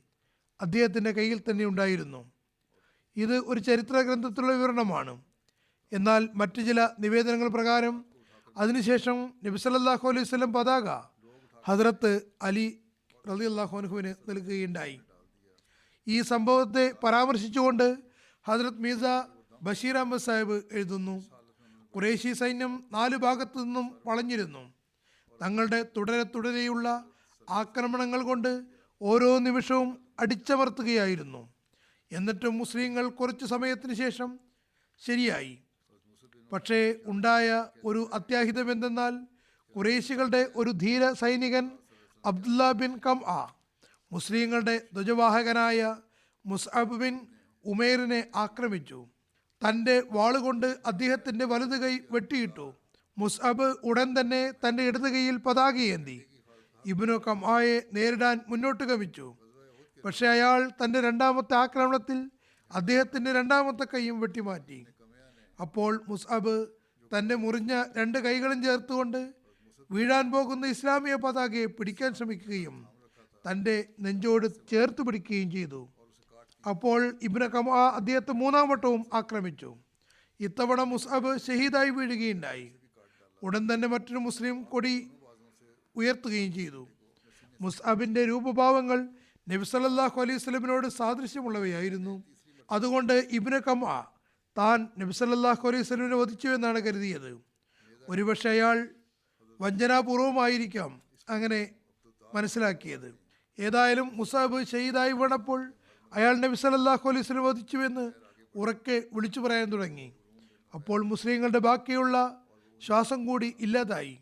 S2: അദ്ദേഹത്തിൻ്റെ കയ്യിൽ തന്നെ ഉണ്ടായിരുന്നു. ഇത് ഒരു ചരിത്ര ഗ്രന്ഥത്തിലുള്ള വിവരണമാണ്. എന്നാൽ മറ്റു ചില നിവേദനങ്ങൾ പ്രകാരം അതിനുശേഷം നബി സല്ലല്ലാഹു അലൈഹി വസല്ലം പതാക ഹദ്രത്ത് അലി റളിയല്ലാഹു അൻഹുവിന് നൽകുകയുണ്ടായി. ഈ സംഭവത്തെ പരാമർശിച്ചുകൊണ്ട് ഹദ്രത്ത് മീസ ബഷീർ അഹമ്മദ് സാഹിബ് എഴുതുന്നു, ഖുറൈശി സൈന്യം 4 ഭാഗത്തു നിന്നും വളഞ്ഞിരുന്നു. തങ്ങളുടെ തുടരെയുള്ള ആക്രമണങ്ങൾ കൊണ്ട് ഓരോ നിമിഷവും അടിച്ചമർത്തുകയായിരുന്നു. എന്നിട്ടും മുസ്ലിങ്ങൾ കുറച്ചു സമയത്തിന് ശേഷം ശരിയായി. പക്ഷേ ഉണ്ടായ ഒരു അത്യാഹിതം എന്തെന്നാൽ, ഖുറൈശികളുടെ ഒരു ധീര സൈനികൻ അബ്ദുല്ല ബിൻ കംആ മുസ്ലിങ്ങളുടെ ധ്വജവാഹകനായ മുസ്അബ് ബിൻ ഉമൈറിനെ ആക്രമിച്ചു. തൻ്റെ വാളുകൊണ്ട് അദ്ദേഹത്തിൻ്റെ വലത് കൈ വെട്ടിയിട്ടു. മുസ്അബ് ഉടൻ തന്നെ തൻ്റെ ഇടത് കൈയിൽ പതാകയേന്തി ഇബ്നു കംആയെ നേരിടാൻ മുന്നോട്ട് ഗമിച്ചു. പക്ഷേ അയാൾ തൻ്റെ 2ാമത്തെ ആക്രമണത്തിൽ അദ്ദേഹത്തിൻ്റെ 2ാമത്തെ കൈയും വെട്ടിമാറ്റി. അപ്പോൾ മുസ്അബ് തൻ്റെ മുറിഞ്ഞ 2 കൈകളും ചേർത്തുകൊണ്ട് വീഴാൻ പോകുന്ന ഇസ്ലാമിക പതാകയെ പിടിക്കാൻ ശ്രമിക്കുകയും തൻ്റെ നെഞ്ചോട് ചേർത്ത് പിടിക്കുകയും ചെയ്തു. അപ്പോൾ ഇബ്നു കംആ അദ്ദേഹത്തെ 3ാം വട്ടവും ആക്രമിച്ചു. ഇത്തവണ മുസ്അബ് ഷഹീദായി വീഴുകയുണ്ടായി. ഉടൻ തന്നെ മറ്റൊരു മുസ്ലിം കൊടി ഉയർത്തുകയും ചെയ്തു. മുസ്അബിൻ്റെ രൂപഭാവങ്ങൾ നബി സല്ലല്ലാഹു അലൈഹി വസല്ലമിനോട് സാദൃശ്യമുള്ളവയായിരുന്നു. അതുകൊണ്ട് ഇബ്നു കംആ താൻ നബി സല്ലല്ലാഹു അലൈഹി വസല്ലമിനെ വധിച്ചു എന്നാണ് കരുതിയത്. ഒരുപക്ഷെ അയാൾ വഞ്ചനാപൂർവമായിരിക്കാം അങ്ങനെ മനസ്സിലാക്കിയത്. ഏതായാലും മുസ്അബ് ഷഹീദായി വീണപ്പോൾ അയാൾ നബി സല്ലല്ലാഹു അലൈഹി വസല്ലം വധിച്ചുവെന്ന് ഉറക്കെ വിളിച്ചു പറയാൻ തുടങ്ങി. അപ്പോൾ മുസ്ലിങ്ങളുടെ ബാക്കിയുള്ള ശ്വാസം കൂടി ഇല്ലാതായി.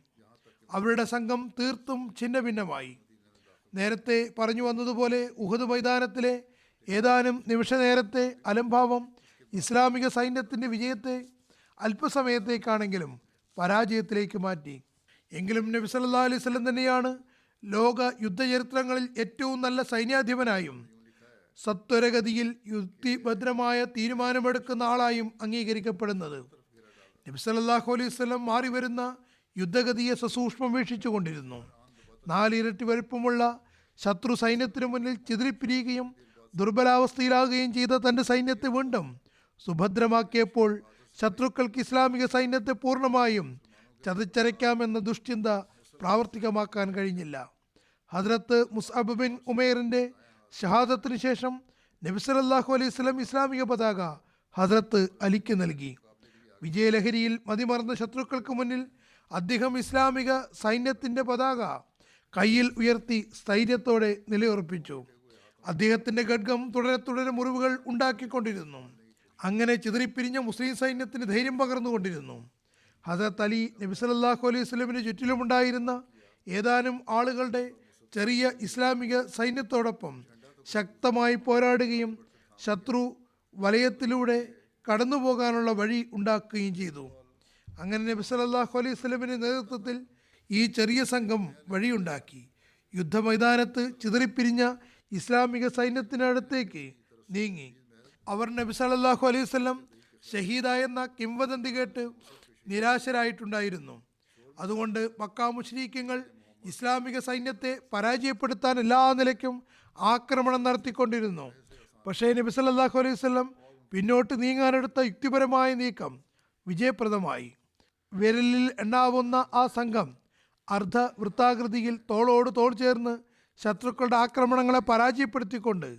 S2: അവരുടെ സംഘം തീർത്തും ഛിന്ന ഭിന്നമായി. നേരത്തെ പറഞ്ഞു വന്നതുപോലെ ഉഹദ് മൈതാനത്തിലെ ഏതാനും നിമിഷ നേരത്തെ അലംഭാവം ഇസ്ലാമിക സൈന്യത്തിൻ്റെ വിജയത്തെ അല്പസമയത്തേക്കാണെങ്കിലും പരാജയത്തിലേക്ക് മാറ്റി. എങ്കിലും നബി സല്ലല്ലാഹു അലൈഹി വസല്ലം തന്നെയാണ് ലോക യുദ്ധചരിത്രങ്ങളിൽ ഏറ്റവും നല്ല സൈന്യാധിപനായും സത്വരഗതിയിൽ യുക്തിഭദ്രമായ തീരുമാനമെടുക്കുന്ന ആളായും അംഗീകരിക്കപ്പെടുന്നത്. നബി സല്ലല്ലാഹു അലൈഹി വസല്ലം മാറി വരുന്ന യുദ്ധഗതിയെ സസൂക്ഷ്മം വീക്ഷിച്ചു കൊണ്ടിരുന്നു. 4 ഇരട്ടി വലുപ്പമുള്ള ശത്രു സൈന്യത്തിനു മുന്നിൽ ചിതറിപ്പിരിയുകയും ദുർബലാവസ്ഥയിലാകുകയും ചെയ്ത തൻ്റെ സൈന്യത്തെ വീണ്ടും സുഭദ്രമാക്കിയപ്പോൾ ശത്രുക്കൾക്ക് ഇസ്ലാമിക സൈന്യത്തെ പൂർണ്ണമായും ചതച്ചരയ്ക്കാമെന്ന ദുഷ്ചിന്ത പ്രാവർത്തികമാക്കാൻ കഴിഞ്ഞില്ല. ഹദ്രത്ത് മുസ്അബ് ബിൻ ഉമൈറിൻ്റെ ഷഹാദത്തിന് ശേഷം നബി സല്ലല്ലാഹു അലൈഹി വസല്ലം ഇസ്ലാമിക പതാക ഹദ്രത്ത് അലിക്ക് നൽകി. വിജയലഹരിയിൽ മതിമറന്ന ശത്രുക്കൾക്ക് മുന്നിൽ അദ്ദേഹം ഇസ്ലാമിക സൈന്യത്തിൻ്റെ പതാക കയ്യിൽ ഉയർത്തി സ്ഥൈര്യത്തോടെ നിലയുറപ്പിച്ചു. അദ്ദേഹത്തിന്റെ ഖഡ്ഗം തുടരെ തുടരെ മുറിവുകൾ ഉണ്ടാക്കിക്കൊണ്ടിരുന്നു. അങ്ങനെ ചിതറിപ്പിരിഞ്ഞ മുസ്ലിം സൈന്യത്തിന് ധൈര്യം പകർന്നുകൊണ്ടിരുന്നു. ഹസരത്ത് അലി നബി സല്ലല്ലാഹു അലൈഹി വസല്ലമയുടെ ചുറ്റിലുമുണ്ടായിരുന്ന ഏതാനും ആളുകളുടെ ചെറിയ ഇസ്ലാമിക സൈന്യത്തോടൊപ്പം ശക്തമായി പോരാടുകയും ശത്രു വലയത്തിലൂടെ കടന്നു പോകാനുള്ള വഴി ഉണ്ടാക്കുകയും ചെയ്തു. അങ്ങനെ നബി സല്ലല്ലാഹു അലൈഹി വസല്ലമയുടെ നേതൃത്വത്തിൽ ഈ ചെറിയ സംഘം വഴിയുണ്ടാക്കി യുദ്ധമൈതാനത്ത് ചിതറിപ്പിരിഞ്ഞ ഇസ്ലാമിക സൈന്യത്തിനടുത്തേക്ക് നീങ്ങി. അവർ നബി സല്ലല്ലാഹു അലൈഹി വസല്ലം ഷഹീദായെന്ന കിംവദന്തി കേട്ട് നിരാശരായിട്ടുണ്ടായിരുന്നു. അതുകൊണ്ട് മക്ക മുശ്രിക്കുകൾ ഇസ്ലാമിക സൈന്യത്തെ പരാജയപ്പെടുത്താൻ എല്ലാ നിലയ്ക്കും ആക്രമണം നടത്തിക്കൊണ്ടിരുന്നു. പക്ഷേ നബി സല്ലല്ലാഹു അലൈഹി വസല്ലം പിന്നോട്ട് നീങ്ങാനെടുത്ത യുക്തിപരമായ നീക്കം വിജയപ്രദമായി. വിരലിൽ എണ്ണാവുന്ന ആ സംഘം അർദ്ധ വൃത്താകൃതിയിൽ തോളോട് തോൾ ചേർന്ന് ശത്രുക്കളുടെ ആക്രമണങ്ങളെ പരാജയപ്പെടുത്തിക്കൊണ്ട്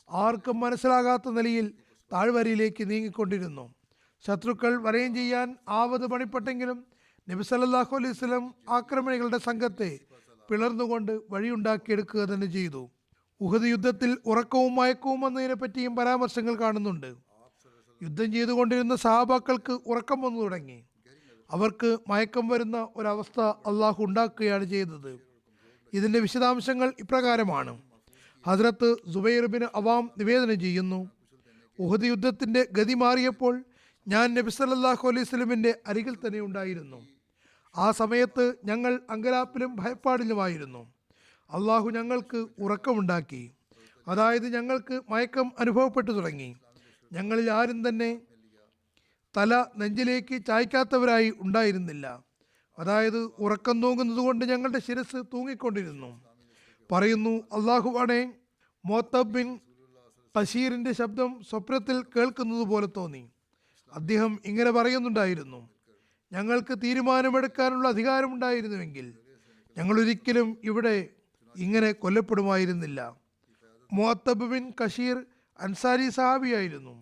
S2: ആർക്കും മനസ്സിലാകാത്ത നിലയിൽ താഴ്വരയിലേക്ക് നീങ്ങിക്കൊണ്ടിരുന്നു. ശത്രുക്കൾ വലയം ചെയ്യാൻ ആവത് പണിപ്പെട്ടെങ്കിലും നബി സല്ലല്ലാഹു അലൈഹി വസല്ലം ആക്രമണികളുടെ സംഘത്തെ പിളർന്നുകൊണ്ട് വഴിയുണ്ടാക്കിയെടുക്കുക തന്നെ ചെയ്തു. ഉഹദ് യുദ്ധത്തിൽ ഉറക്കവും മയക്കവും വന്നതിനെ പറ്റിയും പരാമർശങ്ങൾ കാണുന്നുണ്ട്. യുദ്ധം ചെയ്തുകൊണ്ടിരുന്ന സഹാബാക്കൾക്ക് ഉറക്കം വന്നു തുടങ്ങി. അവർക്ക് മയക്കം വരുന്ന ഒരവസ്ഥ അള്ളാഹു ഉണ്ടാക്കുകയാണ് ചെയ്തത്. ഇതിൻ്റെ വിശദാംശങ്ങൾ ഇപ്രകാരമാണ്. ഹസ്രത്ത് സുബൈർ ബിൻ അവാം നിവേദനം ചെയ്യുന്നു, ഉഹദ് യുദ്ധത്തിൻ്റെ ഗതി മാറിയപ്പോൾ ഞാൻ നബി സല്ലല്ലാഹു അലൈഹി വസല്ലമിൻ്റെ അരികിൽ തന്നെ ഉണ്ടായിരുന്നു. ആ സമയത്ത് ഞങ്ങൾ അങ്കലാപ്പിലും ഭയപ്പാടിലുമായിരുന്നു. അള്ളാഹു ഞങ്ങൾക്ക് ഉറക്കമുണ്ടാക്കി. അതായത് ഞങ്ങൾക്ക് മയക്കം അനുഭവപ്പെട്ടു തുടങ്ങി. ഞങ്ങളിൽ ആരും തന്നെ തല നെഞ്ചിലേക്ക് ചായ്ക്കാത്തവരായി ഉണ്ടായിരുന്നില്ല. അതായത് ഉറക്കം തൂങ്ങുന്നത് കൊണ്ട് ഞങ്ങളുടെ ശിരസ് തൂങ്ങിക്കൊണ്ടിരുന്നു. പറയുന്നു, അള്ളാഹുവാണേ, മോത്തബ് ബിൻ ഖശീറിൻ്റെ ശബ്ദം സ്വപ്നത്തിൽ കേൾക്കുന്നത് പോലെ തോന്നി. അദ്ദേഹം ഇങ്ങനെ പറയുന്നുണ്ടായിരുന്നു, ഞങ്ങൾക്ക് തീരുമാനമെടുക്കാനുള്ള അധികാരമുണ്ടായിരുന്നുവെങ്കിൽ ഞങ്ങളൊരിക്കലും ഇവിടെ ഇങ്ങനെ കൊല്ലപ്പെടുമായിരുന്നില്ല. മുഅത്തബ് ബിൻ ഖശീർ അൻസാരി സഹാബിയായിരുന്നു.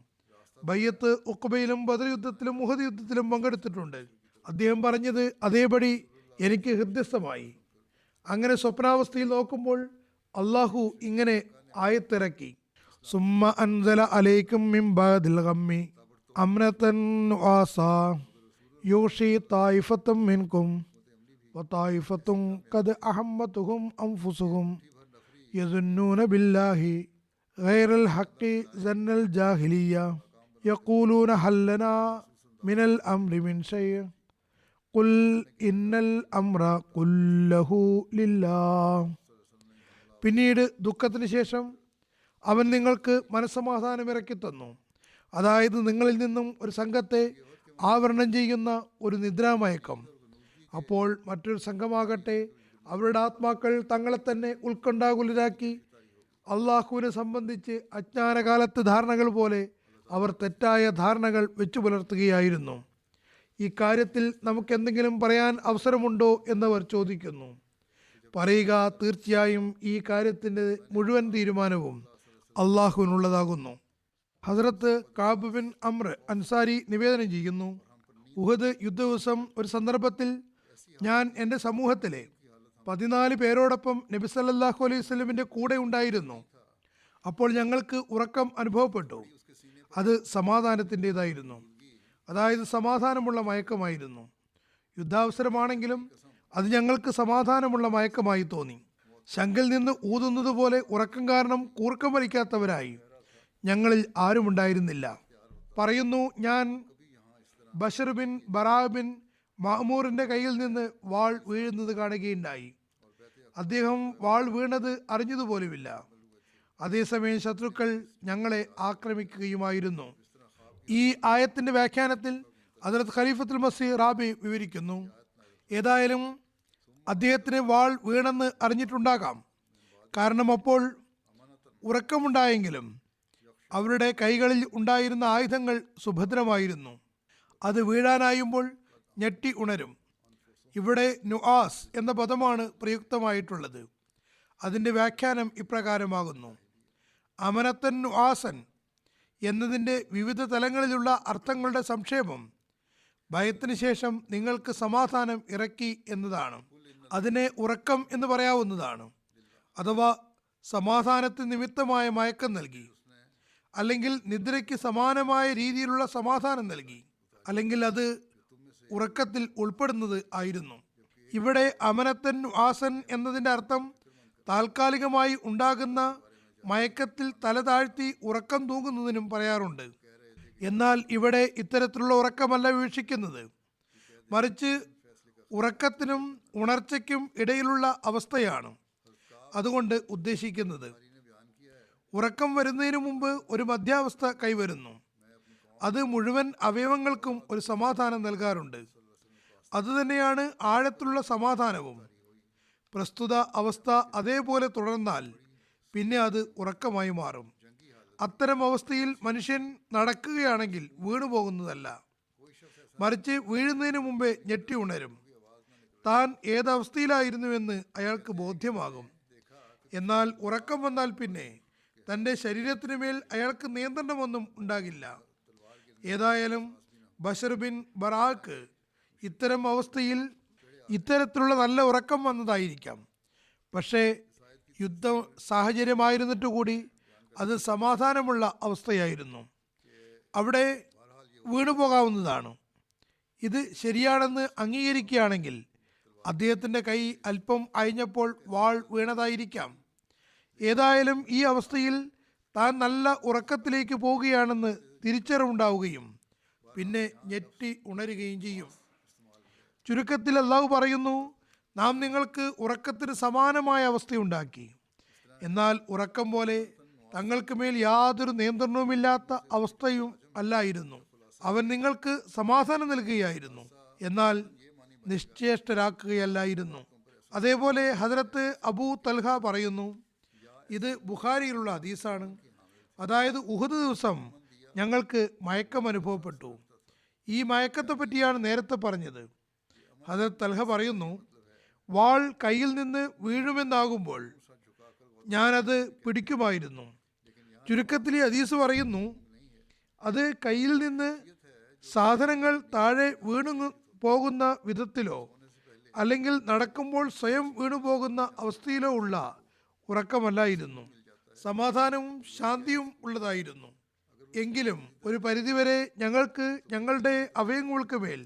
S2: ബയ്യത്ത് ഉഖബയിലും ബദർ യുദ്ധത്തിലും ഉഹദ് യുദ്ധത്തിലും പങ്കെടുത്തിട്ടുണ്ട്. അദ്ദേഹം പറഞ്ഞത് അതേപടി എനിക്ക് ഹൃദയസ്ഥമായി. അങ്ങനെ സ്വപ്നാവസ്ഥയിൽ നോക്കുമ്പോൾ അള്ളാഹു ഇങ്ങനെ ആയത്തിറക്കി, സുമ്മ അൻസല അലൈക്കും മിൻ ബഅദിൽ ഗമ്മി അംനതൻ വആസാ യൂഷി തായിഫത്തും മിൻകും വതായിഫത്തും ഖദ് അഹമ്മത്തുഹും അൻഫുസുഹും യസുന്നൂന ബില്ലാഹി ഗൈറൽ ഹഖി സന്നൽ ജാഹിലിയ്യ യഖൂലൂന ഹല്ലനാ മിനൽ അംരി മിൻ ശൈഅ ഖുൽ ഇന്നൽ അംറ കുല്ലഹു ലില്ലാഹ്. പിന്നീട് ദുഃഖത്തിന് ശേഷം അവൻ നിങ്ങൾക്ക് മനസ്സമാധാനം ഇറക്കി തന്നു. അതായത് നിങ്ങളിൽ നിന്നും ഒരു സംഘത്തെ ആവരണം ചെയ്യുന്ന ഒരു നിദ്രാമയക്കം. അപ്പോൾ മറ്റൊരു സംഘമാകട്ടെ അവരുടെ ആത്മാക്കൾ തങ്ങളെ തന്നെ ഉത്കണ്ഠാകുലരാക്കി അള്ളാഹുവിനെ സംബന്ധിച്ച് അജ്ഞാനകാലത്ത് ധാരണകൾ പോലെ അവർ തെറ്റായ ധാരണകൾ വെച്ചു പുലർത്തുകയായിരുന്നു. ഈ കാര്യത്തിൽ നമുക്കെന്തെങ്കിലും പറയാൻ അവസരമുണ്ടോ എന്നവർ ചോദിക്കുന്നു. പറയുക, തീർച്ചയായും ഈ കാര്യത്തിൻ്റെ മുഴുവൻ തീരുമാനവും അള്ളാഹുവിനുള്ളതാകുന്നു. ഹസ്രത്ത് കാബ് ബിൻ അംർ അൻസാരി നിവേദനം ചെയ്യുന്നു, ഉഹദ് യുദ്ധ ദിവസം ഒരു സന്ദർഭത്തിൽ ഞാൻ എൻ്റെ സമൂഹത്തിലെ 14 പേരോടൊപ്പം നബി സല്ലല്ലാഹു അലൈഹി വസല്ലമിൻ്റെ കൂടെ ഉണ്ടായിരുന്നു. അപ്പോൾ ഞങ്ങൾക്ക് ഉറക്കം അനുഭവപ്പെട്ടു. അത് സമാധാനത്തിൻ്റെതായിരുന്നു. അതായത് സമാധാനമുള്ള മയക്കമായിരുന്നു. യുദ്ധാവസരമാണെങ്കിലും അത് ഞങ്ങൾക്ക് സമാധാനമുള്ള മയക്കമായി തോന്നി. ശങ്കിൽ നിന്ന് ഊതുന്നത് പോലെ ഉറക്കം കാരണം കൂർക്കം വലിക്കാത്തവരായി ഞങ്ങളിൽ ആരുമുണ്ടായിരുന്നില്ല. പറയുന്നു, ഞാൻ ബഷർ ബിൻ ബറാ ബിൻ മഅ്മൂറിൻ്റെ കയ്യിൽ നിന്ന് വാൾ വീഴുന്നത് കാണുകയുണ്ടായി. അദ്ദേഹം വാൾ വീണത് അറിഞ്ഞതുപോലുമില്ല. അതേസമയം ശത്രുക്കൾ ഞങ്ങളെ ആക്രമിക്കുകയുമായിരുന്നു. ഈ ആയത്തിൻ്റെ വ്യാഖ്യാനത്തിൽ ഹദ്റത്ത് ഖലീഫത്തുൽ മസീഹ് റാബി വിവരിക്കുന്നു, ഏതായാലും അദ്ദേഹത്തിന് വാൾ വീണെന്ന് അറിഞ്ഞിട്ടുണ്ടാകാം. കാരണം അപ്പോൾ ഉറക്കമുണ്ടായെങ്കിലും അവരുടെ കൈകളിൽ ഉണ്ടായിരുന്ന ആയുധങ്ങൾ സുഭദ്രമായിരുന്നു. അത് വീഴാനായുമ്പോൾ ഞെട്ടി ഉണരും. ഇവിടെ നുആസ് എന്ന പദമാണ് പ്രയുക്തമായിട്ടുള്ളത്. അതിൻ്റെ വ്യാഖ്യാനം ഇപ്രകാരമാകുന്നു, അമനത്തൻ നുആസൻ എന്നതിൻ്റെ വിവിധ തലങ്ങളിലുള്ള അർത്ഥങ്ങളുടെ സംക്ഷേപം ഭയത്തിന് ശേഷം നിങ്ങൾക്ക് സമാധാനം ഇറക്കി എന്നതാണ്. അതിനെ ഉറക്കം എന്ന് പറയാവുന്നതാണ്. അഥവാ സമാധാനത്തിന് നിമിത്തമായ മയക്കം നൽകി, അല്ലെങ്കിൽ നിദ്രയ്ക്ക് സമാനമായ രീതിയിലുള്ള സമാധാനം നൽകി, അല്ലെങ്കിൽ അത് ഉറക്കത്തിൽ ഉൾപ്പെടുന്നത് ആയിരുന്നു. ഇവിടെ അമനത്തൻ വാസൻ എന്നതിൻ്റെ അർത്ഥം താൽക്കാലികമായി ഉണ്ടാകുന്ന മയക്കത്തിൽ തല താഴ്ത്തി ഉറക്കം തൂങ്ങുന്നതിനും പറയാറുണ്ട്. എന്നാൽ ഇവിടെ ഇത്തരത്തിലുള്ള ഉറക്കമല്ല വീക്ഷിക്കുന്നത്, മറിച്ച് ഉറക്കത്തിനും ഉണർച്ചയ്ക്കും ഇടയിലുള്ള അവസ്ഥയാണ് അതുകൊണ്ട് ഉദ്ദേശിക്കുന്നത്. ഉറക്കം വരുന്നതിന് മുമ്പ് ഒരു മധ്യാവസ്ഥ കൈവരുന്നു. അത് മുഴുവൻ അവയവങ്ങൾക്കും ഒരു സമാധാനം നൽകാറുണ്ട്. അതുതന്നെയാണ് ആഴത്തിലുള്ള സമാധാനവും. പ്രസ്തുത അവസ്ഥ അതേപോലെ തുടർന്നാൽ പിന്നെ അത് ഉറക്കമായി മാറും. അത്തരം അവസ്ഥയിൽ മനുഷ്യൻ നടക്കുകയാണെങ്കിൽ വീണുപോകുന്നതല്ല, മറിച്ച് വീഴുന്നതിന് മുമ്പേ ഞെട്ടി ഉണരും. താൻ ഏതവസ്ഥയിലായിരുന്നുവെന്ന് അയാൾക്ക് ബോധ്യമാകും. എന്നാൽ ഉറക്കം വന്നാൽ പിന്നെ തൻ്റെ ശരീരത്തിനു മേൽ അയാൾക്ക് നിയന്ത്രണമൊന്നും ഉണ്ടാകില്ല. ഏതായാലും ബഷർ ബിൻ ബറാക്ക് ഇത്തരം അവസ്ഥയിൽ ഇത്തരത്തിലുള്ള നല്ല ഉറക്കം വന്നതായിരിക്കാം. പക്ഷേ യുദ്ധ സാഹചര്യമായിരുന്നിട്ട് കൂടി അത് സമാധാനമുള്ള അവസ്ഥയായിരുന്നു. അവിടെ വീണുപോകാവുന്നതാണ്. ഇത് ശരിയാണെന്ന് അംഗീകരിക്കുകയാണെങ്കിൽ അദ്ദേഹത്തിൻ്റെ കൈ അല്പം അയഞ്ഞപ്പോൾ വാൾ വീണതായിരിക്കാം. ഏതായാലും ഈ അവസ്ഥയിൽ താൻ നല്ല ഉറക്കത്തിലേക്ക് പോവുകയാണെന്ന് തിരിച്ചറിവുണ്ടാവുകയും പിന്നെ ഞെട്ടി ഉണരുകയും ചെയ്യും. ചുരുക്കത്തിൽ അല്ലാഹു പറയുന്നു, നാം നിങ്ങൾക്ക് ഉറക്കത്തിന് സമാനമായ അവസ്ഥയുണ്ടാക്കി. എന്നാൽ ഉറക്കം പോലെ തങ്ങൾക്ക് മേൽ യാതൊരു നിയന്ത്രണവുമില്ലാത്ത അവസ്ഥയും അല്ലായിരുന്നു. അവൻ നിങ്ങൾക്ക് സമാധാനം നൽകുകയായിരുന്നു, എന്നാൽ നിശ്ചേഷ്ടരാക്കുകയല്ലായിരുന്നു. അതേപോലെ ഹദരത്ത് അബൂ തൽഹ പറയുന്നു, ഇത് ബുഖാരിയിലുള്ള ഹദീസാണ്. അതായത് ഉഹദ് ദിവസം ഞങ്ങൾക്ക് മയക്കം അനുഭവപ്പെട്ടു. ഈ മയക്കത്തെ പറ്റിയാണ് നേരത്തെ പറഞ്ഞത്. ഹദരത്ത് തൽഹ പറയുന്നു, വാൾ കയ്യിൽ നിന്ന് വീഴുമെന്നാകുമ്പോൾ ഞാനത് പിടിക്കുമായിരുന്നു. ചുരുക്കത്തിൽ ഈ ഹദീസ് പറയുന്നു, അത് കയ്യിൽ നിന്ന് സാധനങ്ങൾ താഴെ വീണു പോകുന്ന വിധത്തിലോ അല്ലെങ്കിൽ നടക്കുമ്പോൾ സ്വയം വീണുപോകുന്ന അവസ്ഥയിലോ ഉള്ള ഉറക്കമല്ലായിരുന്നു. സമാധാനവും ശാന്തിയും ഉള്ളതായിരുന്നു. എങ്കിലും ഒരു പരിധിവരെ ഞങ്ങൾക്ക് ഞങ്ങളുടെ അവയവങ്ങൾക്ക് മേൽ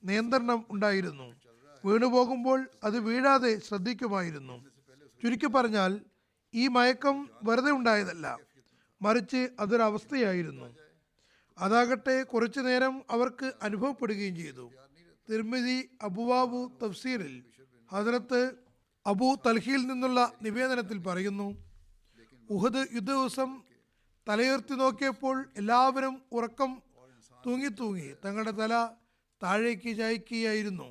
S2: നിയന്ത്രണം ഉണ്ടായിരുന്നു. വീണുപോകുമ്പോൾ അത് വീഴാതെ ശ്രദ്ധിക്കുമായിരുന്നു. ചുരുക്കി പറഞ്ഞാൽ ഈ മയക്കം വെറുതെ ഉണ്ടായതല്ല, മറിച്ച് അതൊരവസ്ഥയായിരുന്നു. അതാകട്ടെ കുറച്ചു നേരം അവർക്ക് അനുഭവപ്പെടുകയും ചെയ്തു. തിർമിദി അബുവാബു തഫ്സീറിൽ ഹദരത്ത് അബൂ തൽഹിയിൽ നിന്നുള്ള നിവേദനത്തിൽ പറയുന്നു, ഉഹദ് യുദ്ധ ദിവസം തലയുയർത്തി നോക്കിയപ്പോൾ എല്ലാവരും ഉറക്കം തൂങ്ങി തങ്ങളുടെ തല താഴേക്ക് ചായ്ക്കുകയായിരുന്നു.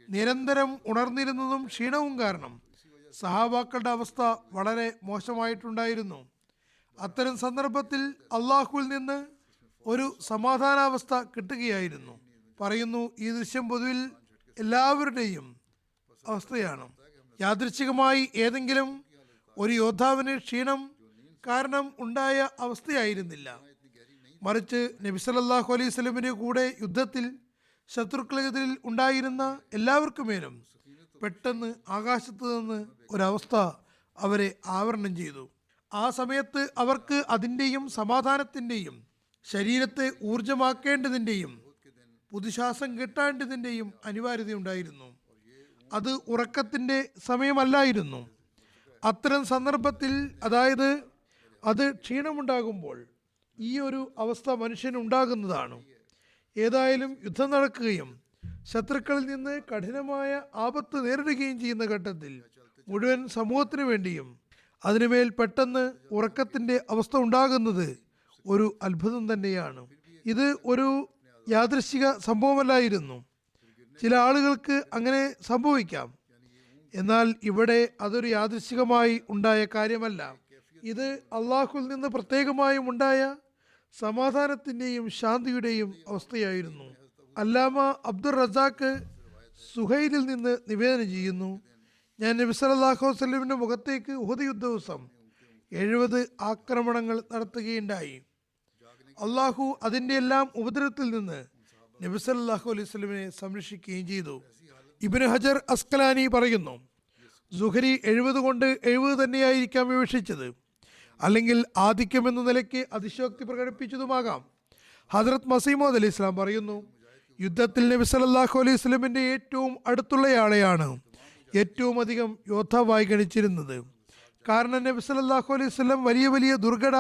S2: നിരന്തരം ഉണർന്നിരുന്നതും ക്ഷീണവും കാരണം സഹാബാക്കളുടെ അവസ്ഥ വളരെ മോശമായിട്ടുണ്ടായിരുന്നു. അത്തരം സന്ദർഭത്തിൽ അള്ളാഹുവിൽ നിന്ന് ഒരു സമാധാനാവസ്ഥ കിട്ടുകയായിരുന്നു. പറയുന്നു, ഈ ദൃശ്യം പൊതുവിൽ എല്ലാവരുടെയും അവസ്ഥയാണ്. യാദൃച്ഛികമായി ഏതെങ്കിലും ഒരു യോദ്ധാവിന് ക്ഷീണം കാരണം ഉണ്ടായ അവസ്ഥയായിരുന്നില്ല, മറിച്ച് നബി സല്ലല്ലാഹു അലൈഹി വസല്ലമിന്റെ കൂടെ യുദ്ധത്തിൽ ശത്രുക്കളെതിരിൽ ഉണ്ടായിരുന്ന എല്ലാവർക്കുമേലും പെട്ടെന്ന് ആകാശത്ത് നിന്ന് ഒരവസ്ഥ അവരെ ആവരണം ചെയ്തു. ആ സമയത്ത് അവർക്ക് അതിൻ്റെയും സമാധാനത്തിൻ്റെയും ശരീരത്തെ ഊർജമാക്കേണ്ടതിൻ്റെയും പുതുശ്വാസം കിട്ടേണ്ടതിൻ്റെയും അനിവാര്യതയുണ്ടായിരുന്നു. അത് ഉറക്കത്തിൻ്റെ സമയമല്ലായിരുന്നു. അത്തരം സന്ദർഭത്തിൽ, അതായത് അത് ക്ഷീണമുണ്ടാകുമ്പോൾ ഈ ഒരു അവസ്ഥ മനുഷ്യനുണ്ടാകുന്നതാണ്. ഏതായാലും യുദ്ധം നടക്കുകയും ശത്രുക്കളിൽ നിന്ന് കഠിനമായ ആപത്ത് നേരിടുകയും ചെയ്യുന്ന ഘട്ടത്തിൽ മുഴുവൻ സമൂഹത്തിനു വേണ്ടിയും അതിനുമേൽ പെട്ടെന്ന് ഉറക്കത്തിൻ്റെ അവസ്ഥ ഉണ്ടാകുന്നത് ഒരു അത്ഭുതം തന്നെയാണ്. ഇത് ഒരു യാദൃശ്ചിക സംഭവമല്ലായിരുന്നു. ചില ആളുകൾക്ക് അങ്ങനെ സംഭവിക്കാം, എന്നാൽ ഇവിടെ അതൊരു യാദൃശ്ചികമായി ഉണ്ടായ കാര്യമല്ല. ഇത് അള്ളാഹുവിൽ നിന്ന് പ്രത്യേകമായും ഉണ്ടായ സമാധാനത്തിൻ്റെയും ശാന്തിയുടെയും അവസ്ഥയായിരുന്നു. അല്ലാമ അബ്ദുർ റസാഖ് സുഹൈലിൽ നിന്ന് നിവേദനം ചെയ്യുന്നു, ഞാൻ നബി സല്ലല്ലാഹു അലൈഹി വസല്ലമിന്റെ മുഖത്തേക്ക് ഉഹദ് യുദ്ധ ദിവസം 70 ആക്രമണങ്ങൾ നടത്തുകയുണ്ടായി. അള്ളാഹു അതിൻ്റെ എല്ലാം ഉപദ്രവത്തിൽ നിന്ന് നബി സല്ലല്ലാഹു അലൈഹി വസല്ലമിനെ സംരക്ഷിക്കുകയും ചെയ്തു. ഇബ്നു ഹജർ അസ്കലാനി പറയുന്നു, സുഹരി 70 കൊണ്ട് 70 തന്നെയായിരിക്കാം വിവക്ഷിച്ചത്, അല്ലെങ്കിൽ ആധിക്യം എന്ന നിലയ്ക്ക് അതിശയോക്തി പ്രകടിപ്പിച്ചതുമാകാം. ഹദ്രത്ത് മസീമോദ് അലി ഇസ്ലാം പറയുന്നു, യുദ്ധത്തിൽ നബി സല്ലല്ലാഹു അലൈഹി വസല്ലമിൻ്റെ ഏറ്റവും അടുത്തുള്ളയാളെയാണ് ഏറ്റവും അധികം യോദ്ധാവായി ഗണിച്ചിരുന്നത്. കാരണം നബി സല്ലല്ലാഹു അലൈഹി വസല്ലം വലിയ വലിയ ദുർഘട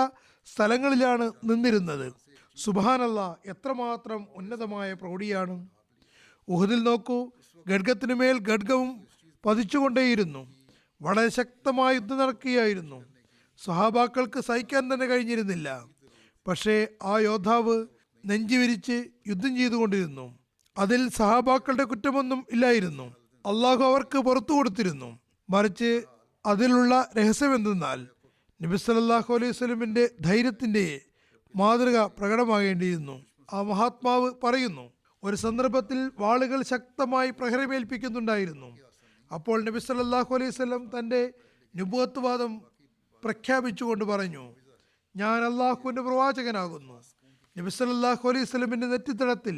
S2: സ്ഥലങ്ങളിലാണ് നിന്നിരുന്നത്. സുബ്ഹാനല്ലാഹ്, എത്രമാത്രം ഉന്നതമായ പ്രൗഢിയാണ്! ഉഹദിൽ നോക്കൂ, ഖഡ്ഗത്തിനു മേൽ ഖഡ്ഗവും പതിച്ചുകൊണ്ടേയിരുന്നു. വളരെ ശക്തമായ യുദ്ധം നടക്കുകയായിരുന്നു. സ്വഹാബാക്കൾക്ക് സഹിക്കാൻ തന്നെ കഴിഞ്ഞിരുന്നില്ല. പക്ഷേ ആ യോദ്ധാവ് നെഞ്ചുവിരിച്ച് യുദ്ധം ചെയ്തുകൊണ്ടിരുന്നു. അതിൽ സഹാബാക്കളുടെ കുറ്റമൊന്നും ഇല്ലായിരുന്നു. അള്ളാഹു അവർക്ക് പുറത്തു കൊടുത്തിരുന്നു. മറിച്ച് അതിലുള്ള രഹസ്യം എന്തെന്നാൽ നബി സല്ലല്ലാഹു അലൈഹി വസല്ലമിൻ്റെ ധൈര്യത്തിൻ്റെ മാതൃക പ്രകടമാകേണ്ടിയിരുന്നു. ആ മഹാത്മാവ് പറയുന്നു, ഒരു സന്ദർഭത്തിൽ വാളുകൾ ശക്തമായി പ്രഹരമേൽപ്പിക്കുന്നുണ്ടായിരുന്നു. അപ്പോൾ നബി സല്ലല്ലാഹു അലൈഹി വസല്ലം തൻ്റെ നുബുവത്ത് വാദം പ്രഖ്യാപിച്ചുകൊണ്ട് പറഞ്ഞു, ഞാൻ അള്ളാഹുവിൻ്റെ പ്രവാചകനാകുന്നു. നബി സല്ലല്ലാഹു അലൈഹി വസല്ലമിൻ്റെ നെറ്റിത്തടത്തിൽ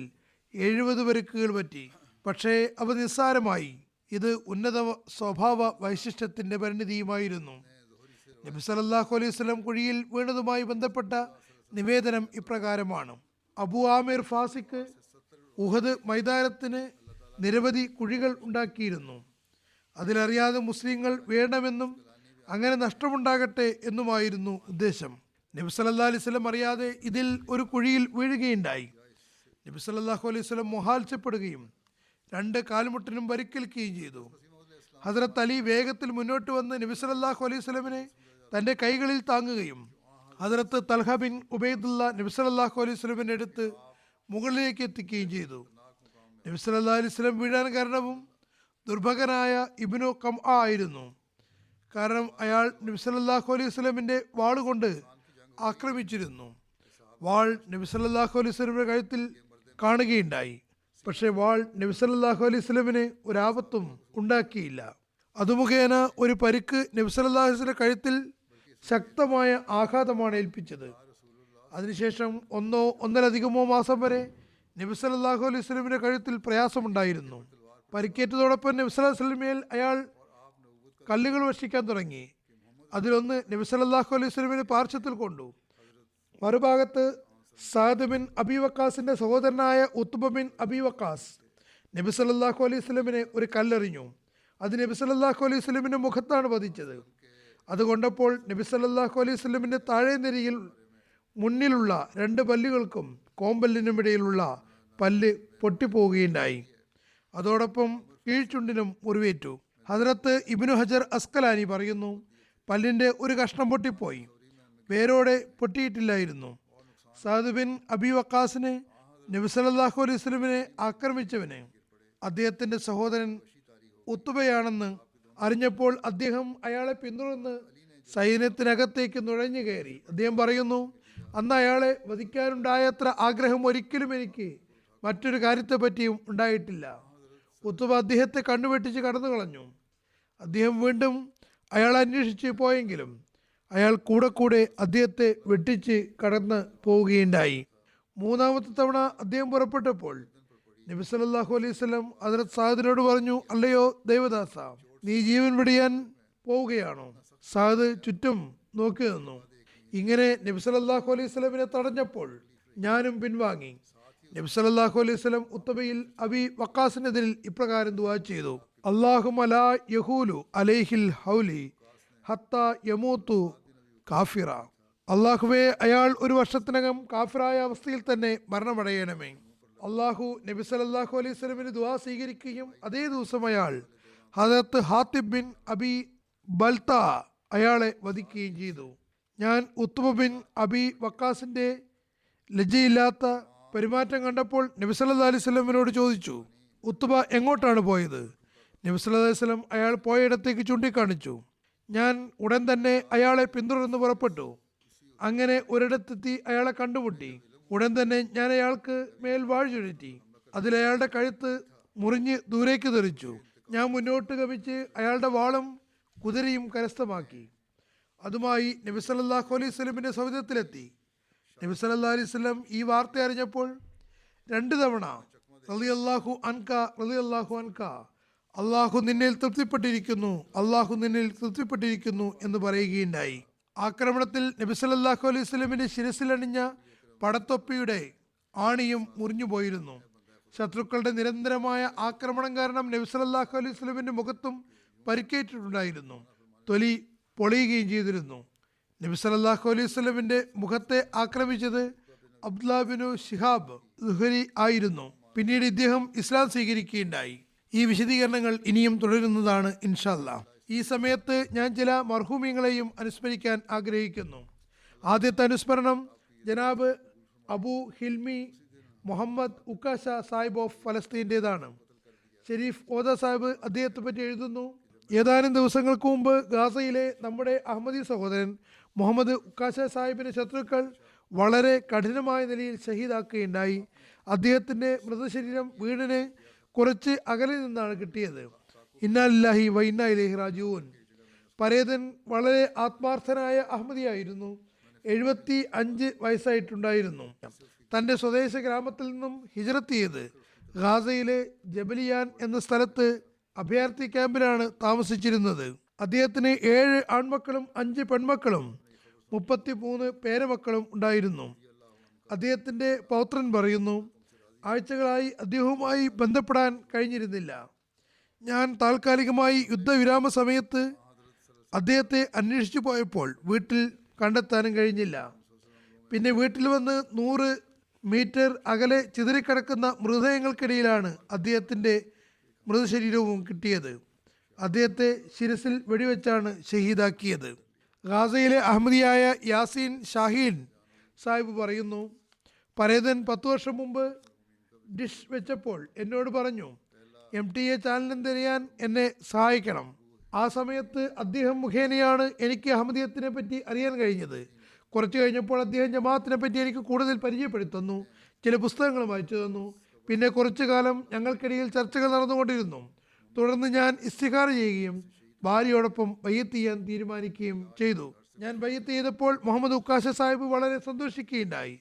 S2: 70 പരിക്കുകൾ പറ്റി. പക്ഷേ അവ നിസ്സാരമായി. ഇത് ഉന്നത സ്വഭാവ വൈശിഷ്ട്യത്തിൻ്റെ പരിണിതിയുമായിരുന്നു. നബി സല്ലല്ലാഹു അലൈഹി വസല്ലം കുഴിയിൽ വീണതുമായി ബന്ധപ്പെട്ട നിവേദനം ഇപ്രകാരമാണ്. അബു ആമിർ ഫാസിക്ക് ഉഹദ് മൈതാനത്തിന് നിരവധി കുഴികൾ ഉണ്ടാക്കിയിരുന്നു. അതിലറിയാതെ മുസ്ലിങ്ങൾ വീഴണമെന്നും അങ്ങനെ നഷ്ടമുണ്ടാകട്ടെ എന്നുമായിരുന്നു ഉദ്ദേശം. നബി സല്ലല്ലാഹു അലൈഹി വസല്ലം അറിയാതെ ഇതിൽ ഒരു കുഴിയിൽ വീഴുകയുണ്ടായി. നബി സല്ലല്ലാഹു അലൈഹി വസല്ലം മുഹാൽച്ചപ്പെടുകയും 2 കാൽമുട്ടിനും പരിക്കേൽക്കുകയും ചെയ്തു. ഹസ്രത്ത് അലി വേഗത്തിൽ മുന്നോട്ട് വന്ന് നബി സല്ലല്ലാഹു അലൈഹി വസല്ലമിനെ തൻ്റെ കൈകളിൽ താങ്ങുകയും ഹസ്രത്ത് തൽഹ ബിൻ ഉബൈദുല്ല നബി സല്ലല്ലാഹു അലൈഹി വസല്ലമിൻ്റെ അടുത്ത് മുകളിലേക്ക് എത്തിക്കുകയും ചെയ്തു. നബി സല്ലല്ലാഹു അലൈഹി വസല്ലം വീഴാൻ കാരണവും ദുർഭകനായ ഇബ്നു കംഅ ആയിരുന്നു. കാരണം അയാൾ നബി സല്ലല്ലാഹു അലൈഹി വസല്ലമിൻ്റെ വാളുകൊണ്ട് ആക്രമിച്ചിരുന്നു. വാൾ നബി സല്ലല്ലാഹു അലൈഹി വസല്ലമിൻ്റെ കഴുത്തിൽ കാണുകയുണ്ടായി. പക്ഷേ വാൾ നബി സല്ലല്ലാഹു അലൈഹി വസല്ലമിന് ഒരാപത്തും ഉണ്ടാക്കിയില്ല. അത് മുഖേന ഒരു പരിക്ക് നബി സല്ലല്ലാഹു അലൈഹി വസല്ലമിൻ്റെ കഴുത്തിൽ ശക്തമായ ആഘാതമാണ് ഏൽപ്പിച്ചത്. അതിനുശേഷം 1-1.5 മാസം വരെ നബി സല്ലല്ലാഹു അലൈഹി വസല്ലമിൻ്റെ കഴുത്തിൽ പ്രയാസമുണ്ടായിരുന്നു. പരിക്കേറ്റതോടൊപ്പം നബി സല്ലല്ലാഹു അലൈഹി വസല്ലമയിൽ അയാൾ കല്ലുകൾ വർഷിക്കാൻ തുടങ്ങി. അതിലൊന്ന് നബി സല്ലല്ലാഹു അലൈഹി വസല്ലമിനെ പാർശ്വത്തിൽ കൊണ്ടു. മറുഭാഗത്ത് സഅദ് ബിൻ അബി വക്കാസിൻ്റെ സഹോദരനായ ഉത്ബ ബിൻ അബി വക്കാസ് നബി സല്ലല്ലാഹു അലൈഹി വസല്ലമിനെ ഒരു കല്ലെറിഞ്ഞു. അത് നബി സല്ലല്ലാഹു അലൈഹി വസല്ലമിൻ്റെ മുഖത്താണ് പതിച്ചത്. അതുകൊണ്ടപ്പോൾ നബി സല്ലല്ലാഹു അലൈഹി വസല്ലമിൻ്റെ താഴെ നിരയിൽ മുന്നിലുള്ള 2 പല്ലുകൾക്കും കോമ്പല്ലിനുമിടയിലുള്ള പല്ല് പൊട്ടിപ്പോവുകയുണ്ടായി. അതോടൊപ്പം കീഴ്ചുണ്ടിനും മുറിവേറ്റു. ഹദ്രത്ത് ഇബ്നു ഹജർ അസ്കലാനി പറയുന്നു, പല്ലിൻ്റെ ഒരു കഷ്ണം പൊട്ടിപ്പോയി, വേരോടെ പൊട്ടിയിട്ടില്ലായിരുന്നു. സഅദ് ബിൻ അബി വക്കാസിനെ നബി സല്ലല്ലാഹു അലൈഹി വസല്ലമിനെ ആക്രമിച്ചവന് അദ്ദേഹത്തിൻ്റെ സഹോദരൻ ഉത്തുബയാണെന്ന് അറിഞ്ഞപ്പോൾ അദ്ദേഹം അയാളെ പിന്തുടർന്ന് സൈന്യത്തിനകത്തേക്ക് നുഴഞ്ഞു കയറി. അദ്ദേഹം പറയുന്നു, അന്ന് അയാളെ വധിക്കാനുണ്ടായത്ര ആഗ്രഹം ഒരിക്കലും എനിക്ക് മറ്റൊരു കാര്യത്തെപ്പറ്റിയും ഉണ്ടായിട്ടില്ല. ഉത്തുബ അദ്ദേഹത്തെ കണ്ണുവെട്ടിച്ച് കടന്നു കളഞ്ഞു. അദ്ദേഹം വീണ്ടും അയാളെ അന്വേഷിച്ച് പോയെങ്കിലും അയാൾ കൂടെ അദ്ദേഹത്തെ വെട്ടിച്ച് കടന്ന് പോവുകയുണ്ടായി. 3-ാമത്തെ തവണ അദ്ദേഹം പുറപ്പെട്ടപ്പോൾ നബി സല്ലല്ലാഹു അലൈഹി വസല്ലം ഹദ്റത്ത് സഅദിനോട് പറഞ്ഞു, അല്ലയോ ദൈവദാസ, നീ ജീവൻ വെടിയാൻ പോവുകയാണോ? സഅദ് ചുറ്റും നോക്കി നിന്നു. ഇങ്ങനെ നബി സല്ലല്ലാഹു അലൈഹി വസല്ലമിനെ തടഞ്ഞപ്പോൾ ഞാനും പിൻവാങ്ങി. നബി സല്ലല്ലാഹു അലൈഹി വസല്ലം ഉത്തബയിൽ അബി വക്കാസിനെതിരിൽ ഇപ്രകാരം ദുആ ചെയ്തു, അല്ലാഹുമ്മ ലാ യഹൂലു അലൈഹിൽ ഹൗലി ഹത്താ യമൂതു കാഫിറ. അള്ളാഹുവേ, അയാൾ ഒരു വർഷത്തിനകം കാഫിറായ അവസ്ഥയിൽ തന്നെ മരണമടയണമേ. അള്ളാഹു നബി സല്ലല്ലാഹു അലൈഹി വസല്ലമിന് ദുആ സ്വീകരിക്കുകയും അതേ ദിവസം അയാൾ ഹദരത്ത് ഹാത്തിബ് ബിൻ അബി ബൽത അയാളെ വധിക്കുകയും ചെയ്തു. ഞാൻ ഉത്ബ ബിൻ അബി വക്കാസിൻ്റെ ലജ്ജയില്ലാത്ത പെരുമാറ്റം കണ്ടപ്പോൾ നബി സല്ലല്ലാഹു അലൈഹി വസല്ലമിനോട് ചോദിച്ചു, ഉത്ബ എങ്ങോട്ടാണ് പോയത്? നബി സല്ലല്ലാഹു അലൈഹി വസല്ലം അയാൾ പോയയിടത്തേക്ക് ചൂണ്ടിക്കാണിച്ചു. ഞാൻ ഉടൻ തന്നെ അയാളെ പിന്തുടർന്ന് പുറപ്പെട്ടു. അങ്ങനെ ഒരിടത്തെത്തി അയാളെ കണ്ടുമുട്ടി. ഉടൻ തന്നെ ഞാൻ അയാൾക്ക് മേൽ വാൾ ചുഴറ്റി. അതിലയാളുടെ കഴുത്ത് മുറിഞ്ഞ് ദൂരേക്ക് തെറിച്ചു. ഞാൻ മുന്നോട്ട് ഗമിച്ച് അയാളുടെ വാളും കുതിരയും കരസ്ഥമാക്കി. അതുമായി നബി സല്ലല്ലാഹു അലൈഹി വസല്ലമിൻ്റെ സൗധത്തിലെത്തി. നബി സല്ലല്ലാഹു അലൈഹി വസല്ലം ഈ വാർത്ത അറിഞ്ഞപ്പോൾ 2 തവണ റളിയല്ലാഹു അൻക അള്ളാഹു നിന്നിൽ തൃപ്തിപ്പെട്ടിരിക്കുന്നു, അള്ളാഹു നിന്നിൽ തൃപ്തിപ്പെട്ടിരിക്കുന്നു എന്ന് പറയുകയുണ്ടായി. ആക്രമണത്തിൽ നബി സല്ലല്ലാഹു അലൈഹി വസല്ലമിന്റെ ശിരസിലണിഞ്ഞ പടത്തൊപ്പിയുടെ ആണിയും മുറിഞ്ഞുപോയിരുന്നു. ശത്രുക്കളുടെ നിരന്തരമായ ആക്രമണം കാരണം നബി സല്ലല്ലാഹു അലൈഹി വസല്ലമിന്റെ മുഖത്തും പരിക്കേറ്റിട്ടുണ്ടായിരുന്നു. തൊലി പൊളിയുകയും ചെയ്തിരുന്നു. നബി സല്ലല്ലാഹു അലൈഹി വസല്ലമിന്റെ മുഖത്തെ ആക്രമിച്ചത് അബ്ദുല്ലാഹ് ബിൻ ശിഹാബ് സുഹരി ആയിരുന്നു. പിന്നീട് ഇദ്ദേഹം ഇസ്ലാം സ്വീകരിക്കുകയുണ്ടായി. ഈ വിശദീകരണങ്ങൾ ഇനിയും തുടരുന്നതാണ് ഇൻഷാ അല്ലാഹ്. ഈ സമയത്ത് ഞാൻ ചില മർഹൂമീങ്ങളെയും അനുസ്മരിക്കാൻ ആഗ്രഹിക്കുന്നു. ആദ്യത്തെ അനുസ്മരണം ജനാബ് അബു ഹിൽമി മുഹമ്മദ് ഉക്കാശ സാഹിബ് ഓഫ് ഫലസ്തീൻ്റെതാണ്. ഷെരീഫ് ഓദ സാഹിബ് അദ്ദേഹത്തെ പറ്റി എഴുതുന്നു: ഏതാനും ദിവസങ്ങൾക്ക് മുമ്പ് ഗാസയിലെ നമ്മുടെ അഹമ്മദി സഹോദരൻ മുഹമ്മദ് ഉക്കാശ സാഹിബിന്റെ ശത്രുക്കൾ വളരെ കഠിനമായ നിലയിൽ ഷഹീദാക്കുകയുണ്ടായി. അദ്ദേഹത്തിൻ്റെ മൃതശരീരം വീടിന് കുറച്ച് അകലെ നിന്നാണ് കിട്ടിയത്. ഇന്നാ ലില്ലാഹി വ ഇന്നാ ഇലൈഹി റാജിഊൻ. പരേതൻ വളരെ ആത്മാർത്ഥനായ അഹമ്മദിയായിരുന്നു. 75 വയസ്സായിട്ടുണ്ടായിരുന്നു. തൻ്റെ സ്വദേശ ഗ്രാമത്തിൽ നിന്നും ഹിജ്റത്ത് ചെയ്ത് ഗാസയിലെ ജബലിയാൻ എന്ന സ്ഥലത്ത് അഭയാർത്ഥി ക്യാമ്പിലാണ് താമസിച്ചിരുന്നത്. അദ്ദേഹത്തിന് 7 ആൺമക്കളും 5 പെൺമക്കളും 33 പേരമക്കളും ഉണ്ടായിരുന്നു. അദ്ദേഹത്തിൻ്റെ പൗത്രൻ പറയുന്നു: ആഴ്ചകളായി അദ്ദേഹവുമായി ബന്ധപ്പെടാൻ കഴിഞ്ഞിരുന്നില്ല. ഞാൻ താൽക്കാലികമായി യുദ്ധവിരാമ സമയത്ത് അദ്ദേഹത്തെ അന്വേഷിച്ചു പോയപ്പോൾ വീട്ടിൽ കണ്ടെത്താനും കഴിഞ്ഞില്ല. പിന്നെ വീട്ടിൽ വന്ന് 100 മീറ്റർ അകലെ ചിതറിക്കിടക്കുന്ന മൃതദേഹങ്ങൾക്കിടയിലാണ് അദ്ദേഹത്തിൻ്റെ മൃതശരീരവും കിട്ടിയത്. അദ്ദേഹത്തെ ശിരസിൽ വെടിവെച്ചാണ് ഷഹീദാക്കിയത്. ഗാസയിലെ അഹമ്മദിയായ യാസീൻ ഷാഹീൻ സാഹിബ് പറയുന്നു: പരേതൻ 10 വർഷം മുമ്പ് ഡിഷ് വെച്ചപ്പോൾ എന്നോട് പറഞ്ഞു, MTA ചാനലിൽ തിരയാൻ എന്നെ സഹായിക്കണം. ആ സമയത്ത് അദ്ദേഹം മുഖേനയാണ് എനിക്ക് അഹമ്മദിയത്തിനെ പറ്റി അറിയാൻ കഴിഞ്ഞത്. കുറച്ച് കഴിഞ്ഞപ്പോൾ അദ്ദേഹം ജമാഅത്തിനെ പറ്റി എനിക്ക് കൂടുതൽ പരിചയപ്പെടുത്തുന്നു, ചില പുസ്തകങ്ങളും അയച്ചു തന്നു. പിന്നെ കുറച്ചു കാലം ഞങ്ങൾക്കിടയിൽ ചർച്ചകൾ നടന്നുകൊണ്ടിരുന്നു. തുടർന്ന് ഞാൻ ഇസ്തിഖാറ ചെയ്യുകയും ഭാര്യയോടൊപ്പം ബയ്യത്ത് ചെയ്യാൻ തീരുമാനിക്കുകയും ചെയ്തു. ഞാൻ ബയ്യത്ത് ചെയ്തപ്പോൾ മുഹമ്മദ് ഉക്കാശ സാഹിബ് വളരെ സന്തോഷിക്കുകയുണ്ടായി.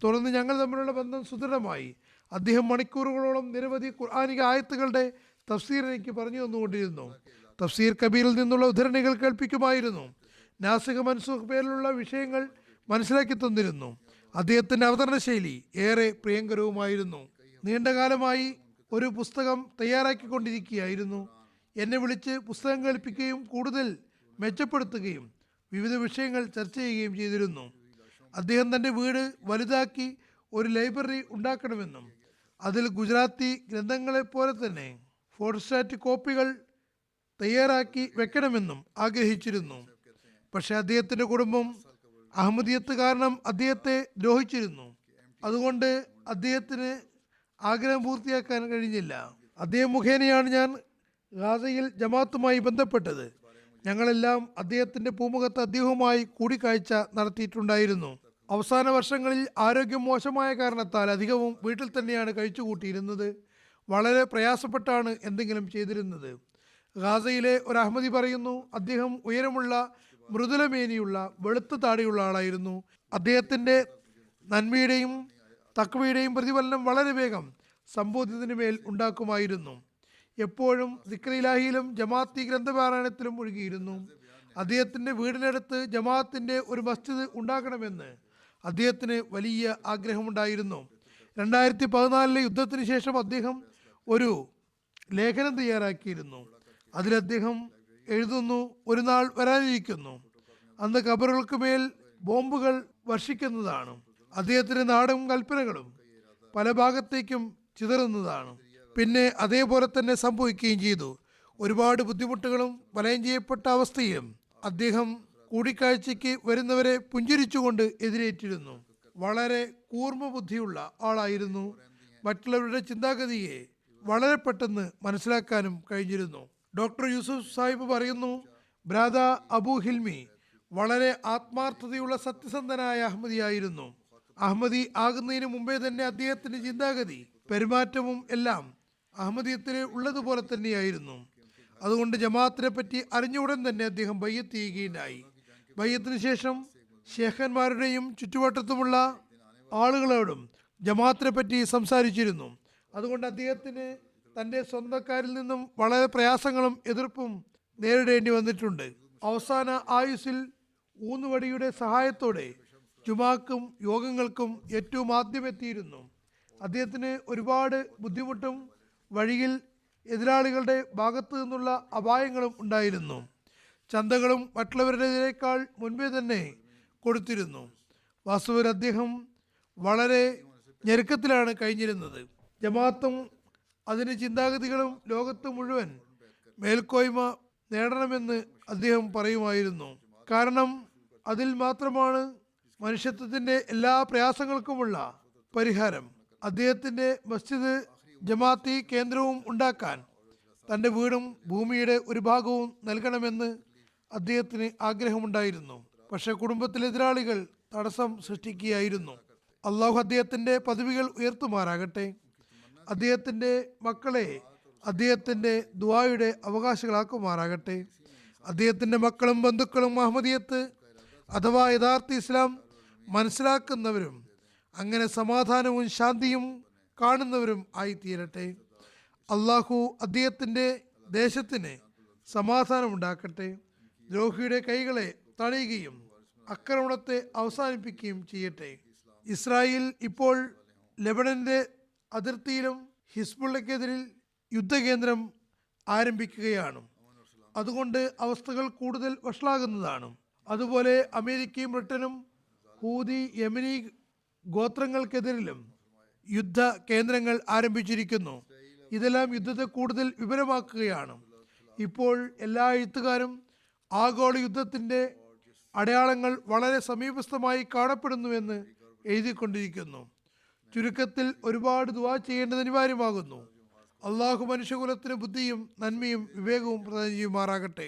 S2: തുടർന്ന് ഞങ്ങൾ തമ്മിലുള്ള ബന്ധം സുദൃഢമായി. അദ്ദേഹം മണിക്കൂറുകളോളം നിരവധി ഖുർആനിക ആയത്തുകളുടെ തഫ്സീർ എനിക്ക് പറഞ്ഞു തന്നുകൊണ്ടിരുന്നു. തഫ്സീർ കബീറിൽ നിന്നുള്ള ഉദ്ധരണികൾ കേൾപ്പിക്കുമായിരുന്നു. നാസിഖ് മൻസൂഖ് പേരിലുള്ള വിഷയങ്ങൾ മനസ്സിലാക്കി തന്നിരുന്നു. അദ്ദേഹത്തിൻ്റെ അവതരണ ശൈലി ഏറെ പ്രിയങ്കരവുമായിരുന്നു. നീണ്ടകാലമായി ഒരു പുസ്തകം തയ്യാറാക്കിക്കൊണ്ടിരിക്കുകയായിരുന്നു. എന്നെ വിളിച്ച് പുസ്തകം കേൾപ്പിക്കുകയും കൂടുതൽ മെച്ചപ്പെടുത്തുകയും വിവിധ വിഷയങ്ങൾ ചർച്ച ചെയ്യുകയും ചെയ്തിരുന്നു. അദ്ദേഹം തൻ്റെ വീട് വലുതാക്കി ഒരു ലൈബ്രറി ഉണ്ടാക്കണമെന്നും അതിൽ ഗുജറാത്തി ഗ്രന്ഥങ്ങളെപ്പോലെ തന്നെ ഫോട്ടോസ്റ്റാറ്റ് കോപ്പികൾ തയ്യാറാക്കി വെക്കണമെന്നും ആഗ്രഹിച്ചിരുന്നു. പക്ഷേ അദ്ദേഹത്തിൻ്റെ കുടുംബം അഹമ്മദിയത്ത് കാരണം അദ്ദേഹത്തെ ദ്രോഹിച്ചിരുന്നു. അതുകൊണ്ട് അദ്ദേഹത്തിന് ആഗ്രഹം പൂർത്തിയാക്കാൻ കഴിഞ്ഞില്ല. അദ്ദേഹം മുഖേനയാണ് ഞാൻ ഗാസയിൽ ജമാഅത്തുമായി ബന്ധപ്പെട്ടത്. ഞങ്ങളെല്ലാം അദ്ദേഹത്തിൻ്റെ പൂമുഖത്ത് അദ്ദേഹവുമായി കൂടിക്കാഴ്ച നടത്തിയിട്ടുണ്ടായിരുന്നു. അവസാന വർഷങ്ങളിൽ ആരോഗ്യം മോശമായ കാരണത്താൽ അധികവും വീട്ടിൽ തന്നെയാണ് കഴിച്ചുകൂട്ടിയിരുന്നത്. വളരെ പ്രയാസപ്പെട്ടാണ് എന്തെങ്കിലും ചെയ്തിരുന്നത്. ഗാസയിലെ ഒരു അഹമ്മദി പറയുന്നു, അദ്ദേഹം ഉയരമുള്ള മൃദുലമേനിയുള്ള വെളുത്ത താടിയുള്ള ആളായിരുന്നു. അദ്ദേഹത്തിൻ്റെ നന്മയുടെയും തക്വയുടെയും പ്രതിഫലനം വളരെ വേഗം സമ്പൂർണ്ണത്തിന് മേൽ ഉണ്ടാക്കുമായിരുന്നു. എപ്പോഴും ദിക്റിലാഹിയിലും ജമാഅത്തി ഗ്രന്ഥപാരായണത്തിലും മുഴുകിയിരുന്നു. അദ്ദേഹത്തിൻ്റെ വീടിനടുത്ത് ജമാഅത്തിൻ്റെ ഒരു മസ്ജിദ് ഉണ്ടാക്കണമെന്ന് അദ്ദേഹത്തിന് വലിയ ആഗ്രഹമുണ്ടായിരുന്നു. 2014 യുദ്ധത്തിന് ശേഷം അദ്ദേഹം ഒരു ലേഖനം തയ്യാറാക്കിയിരുന്നു. അതിൽ അദ്ദേഹം എഴുതുന്നു: ഒരു നാൾ വരാനിരിക്കുന്നു, അന്ന് ഖബറുകൾക്ക് മേൽ ബോംബുകൾ വർഷിക്കുന്നതാണ്. അദ്ദേഹത്തിൻ്റെ നാടും കൽപ്പനകളും പല ഭാഗത്തേക്കും ചിതറുന്നതാണ്. പിന്നെ അതേപോലെ തന്നെ സംഭവിക്കുകയും ചെയ്തു. ഒരുപാട് ബുദ്ധിമുട്ടുകളും വലയം ചെയ്യപ്പെട്ട അവസ്ഥയിലും അദ്ദേഹം കൂടിക്കാഴ്ചയ്ക്ക് വരുന്നവരെ പുഞ്ചിരിച്ചുകൊണ്ട് എതിരേറ്റിരുന്നു. വളരെ കൂർമ്മ ബുദ്ധിയുള്ള ആളായിരുന്നു. മറ്റുള്ളവരുടെ ചിന്താഗതിയെ വളരെ പെട്ടെന്ന് മനസ്സിലാക്കാനും കഴിഞ്ഞിരുന്നു. ഡോക്ടർ യൂസുഫ് സാഹിബ് പറയുന്നു, ബ്രാദ അബു ഹിൽമി വളരെ ആത്മാർത്ഥതയുള്ള സത്യസന്ധനായ അഹമ്മദിയായിരുന്നു. അഹമ്മദി ആകുന്നതിന് മുമ്പേ തന്നെ അദ്ദേഹത്തിൻ്റെ ചിന്താഗതി പെരുമാറ്റവും എല്ലാം അഹമ്മദിയത്തിന് ഉള്ളതുപോലെ തന്നെയായിരുന്നു. അതുകൊണ്ട് ജമാഅത്തിനെ പറ്റി അറിഞ്ഞ ഉടൻ തന്നെ അദ്ദേഹം ബയ്യത്ത് ചെയ്യുകയുണ്ടായി. ബയ്യത്തിന് ശേഷം ശേഖന്മാരുടെയും ചുറ്റുവട്ടത്തുമുള്ള ആളുകളോടും ജമാഅത്തിനെ പറ്റി സംസാരിച്ചിരുന്നു. അതുകൊണ്ട് അദ്ദേഹത്തിന് തൻ്റെ സ്വന്തക്കാരിൽ നിന്നും വളരെ പ്രയാസങ്ങളും എതിർപ്പും നേരിടേണ്ടി വന്നിട്ടുണ്ട്. അവസാന ആയുസ്സിൽ ഊന്നുവടിയുടെ സഹായത്തോടെ ജുമാക്കും യോഗങ്ങൾക്കും ഏറ്റവും ആദ്യം എത്തിയിരുന്നു. അദ്ദേഹത്തിന് ഒരുപാട് ബുദ്ധിമുട്ടും വഴിയിൽ എതിരാളികളുടെ ഭാഗത്തു നിന്നുള്ള അപായങ്ങളും ഉണ്ടായിരുന്നു. ചന്തകളും മറ്റുള്ളവരുടേതിനേക്കാൾ മുൻപേ തന്നെ കൊടുത്തിരുന്നു. വാസ്തവത്തിൽ അദ്ദേഹം വളരെ ഞെരുക്കത്തിലാണ് കഴിഞ്ഞിരുന്നത്. ജമാഅത്തും അതിന് ചിന്താഗതികളും ലോകത്ത് മുഴുവൻ മേൽക്കോയ്മ നേടണമെന്ന് അദ്ദേഹം പറയുമായിരുന്നു. കാരണം അതിൽ മാത്രമാണ് മനുഷ്യത്വത്തിൻ്റെ എല്ലാ പ്രയാസങ്ങൾക്കുമുള്ള പരിഹാരം. അദ്ദേഹത്തിൻ്റെ മസ്ജിദ് ജമാഅത്തി കേന്ദ്രവും ഉണ്ടാക്കാൻ തൻ്റെ വീടും ഭൂമിയുടെ ഒരു ഭാഗവും നൽകണമെന്ന് അദ്ദേഹത്തിന് ആഗ്രഹമുണ്ടായിരുന്നു. പക്ഷേ കുടുംബത്തിലെ എതിരാളികൾ തടസ്സം സൃഷ്ടിക്കുകയായിരുന്നു. അള്ളാഹു അദ്ദേഹത്തിൻ്റെ പദവികൾ ഉയർത്തുമാറാകട്ടെ. അദ്ദേഹത്തിൻ്റെ മക്കളെ അദ്ദേഹത്തിൻ്റെ ദുആയുടെ അവകാശികളാക്കുമാറാകട്ടെ. അദ്ദേഹത്തിൻ്റെ മക്കളും ബന്ധുക്കളും അഹമ്മദിയത്ത് അഥവാ യഥാർത്ഥ ഇസ്ലാം മനസ്സിലാക്കുന്നവരും അങ്ങനെ സമാധാനവും ശാന്തിയും കാണുന്നവരും ആയിത്തീരട്ടെ. അള്ളാഹു അദ്ദേഹത്തിൻ്റെ ദേശത്തിന് സമാധാനമുണ്ടാക്കട്ടെ. ദ്രോഹിയുടെ കൈകളെ തടയുകയും ആക്രമണത്തെ അവസാനിപ്പിക്കുകയും ചെയ്യട്ടെ. ഇസ്രായേൽ ഇപ്പോൾ ലെബനന്റെ അതിർത്തിയിലും ഹിസ്ബുള്ളക്കെതിരിൽ യുദ്ധകേന്ദ്രം ആരംഭിക്കുകയാണ്. അതുകൊണ്ട് അവസ്ഥകൾ കൂടുതൽ വഷളാകുന്നതാണ്. അതുപോലെ അമേരിക്കയും ബ്രിട്ടനും ഹൂതി യമനി ഗോത്രങ്ങൾക്കെതിരിലും യുദ്ധ കേന്ദ്രങ്ങൾ ആരംഭിച്ചിരിക്കുന്നു. ഇതെല്ലാം യുദ്ധത്തെ കൂടുതൽ വിപുലമാക്കുകയാണ്. ഇപ്പോൾ എല്ലാ എഴുത്തുകാരും ആഗോള യുദ്ധത്തിൻ്റെ അടയാളങ്ങൾ വളരെ സമീപസ്ഥമായി കാണപ്പെടുന്നുവെന്ന് എഴുതിക്കൊണ്ടിരിക്കുന്നു. ചുരുക്കത്തിൽ ഒരുപാട് ദുആ ചെയ്യേണ്ടത് അനിവാര്യമാകുന്നു. അള്ളാഹു മനുഷ്യകുലത്തിന് ബുദ്ധിയും നന്മയും വിവേകവും പ്രദാനം ചെയ്യുമാറാകട്ടെ.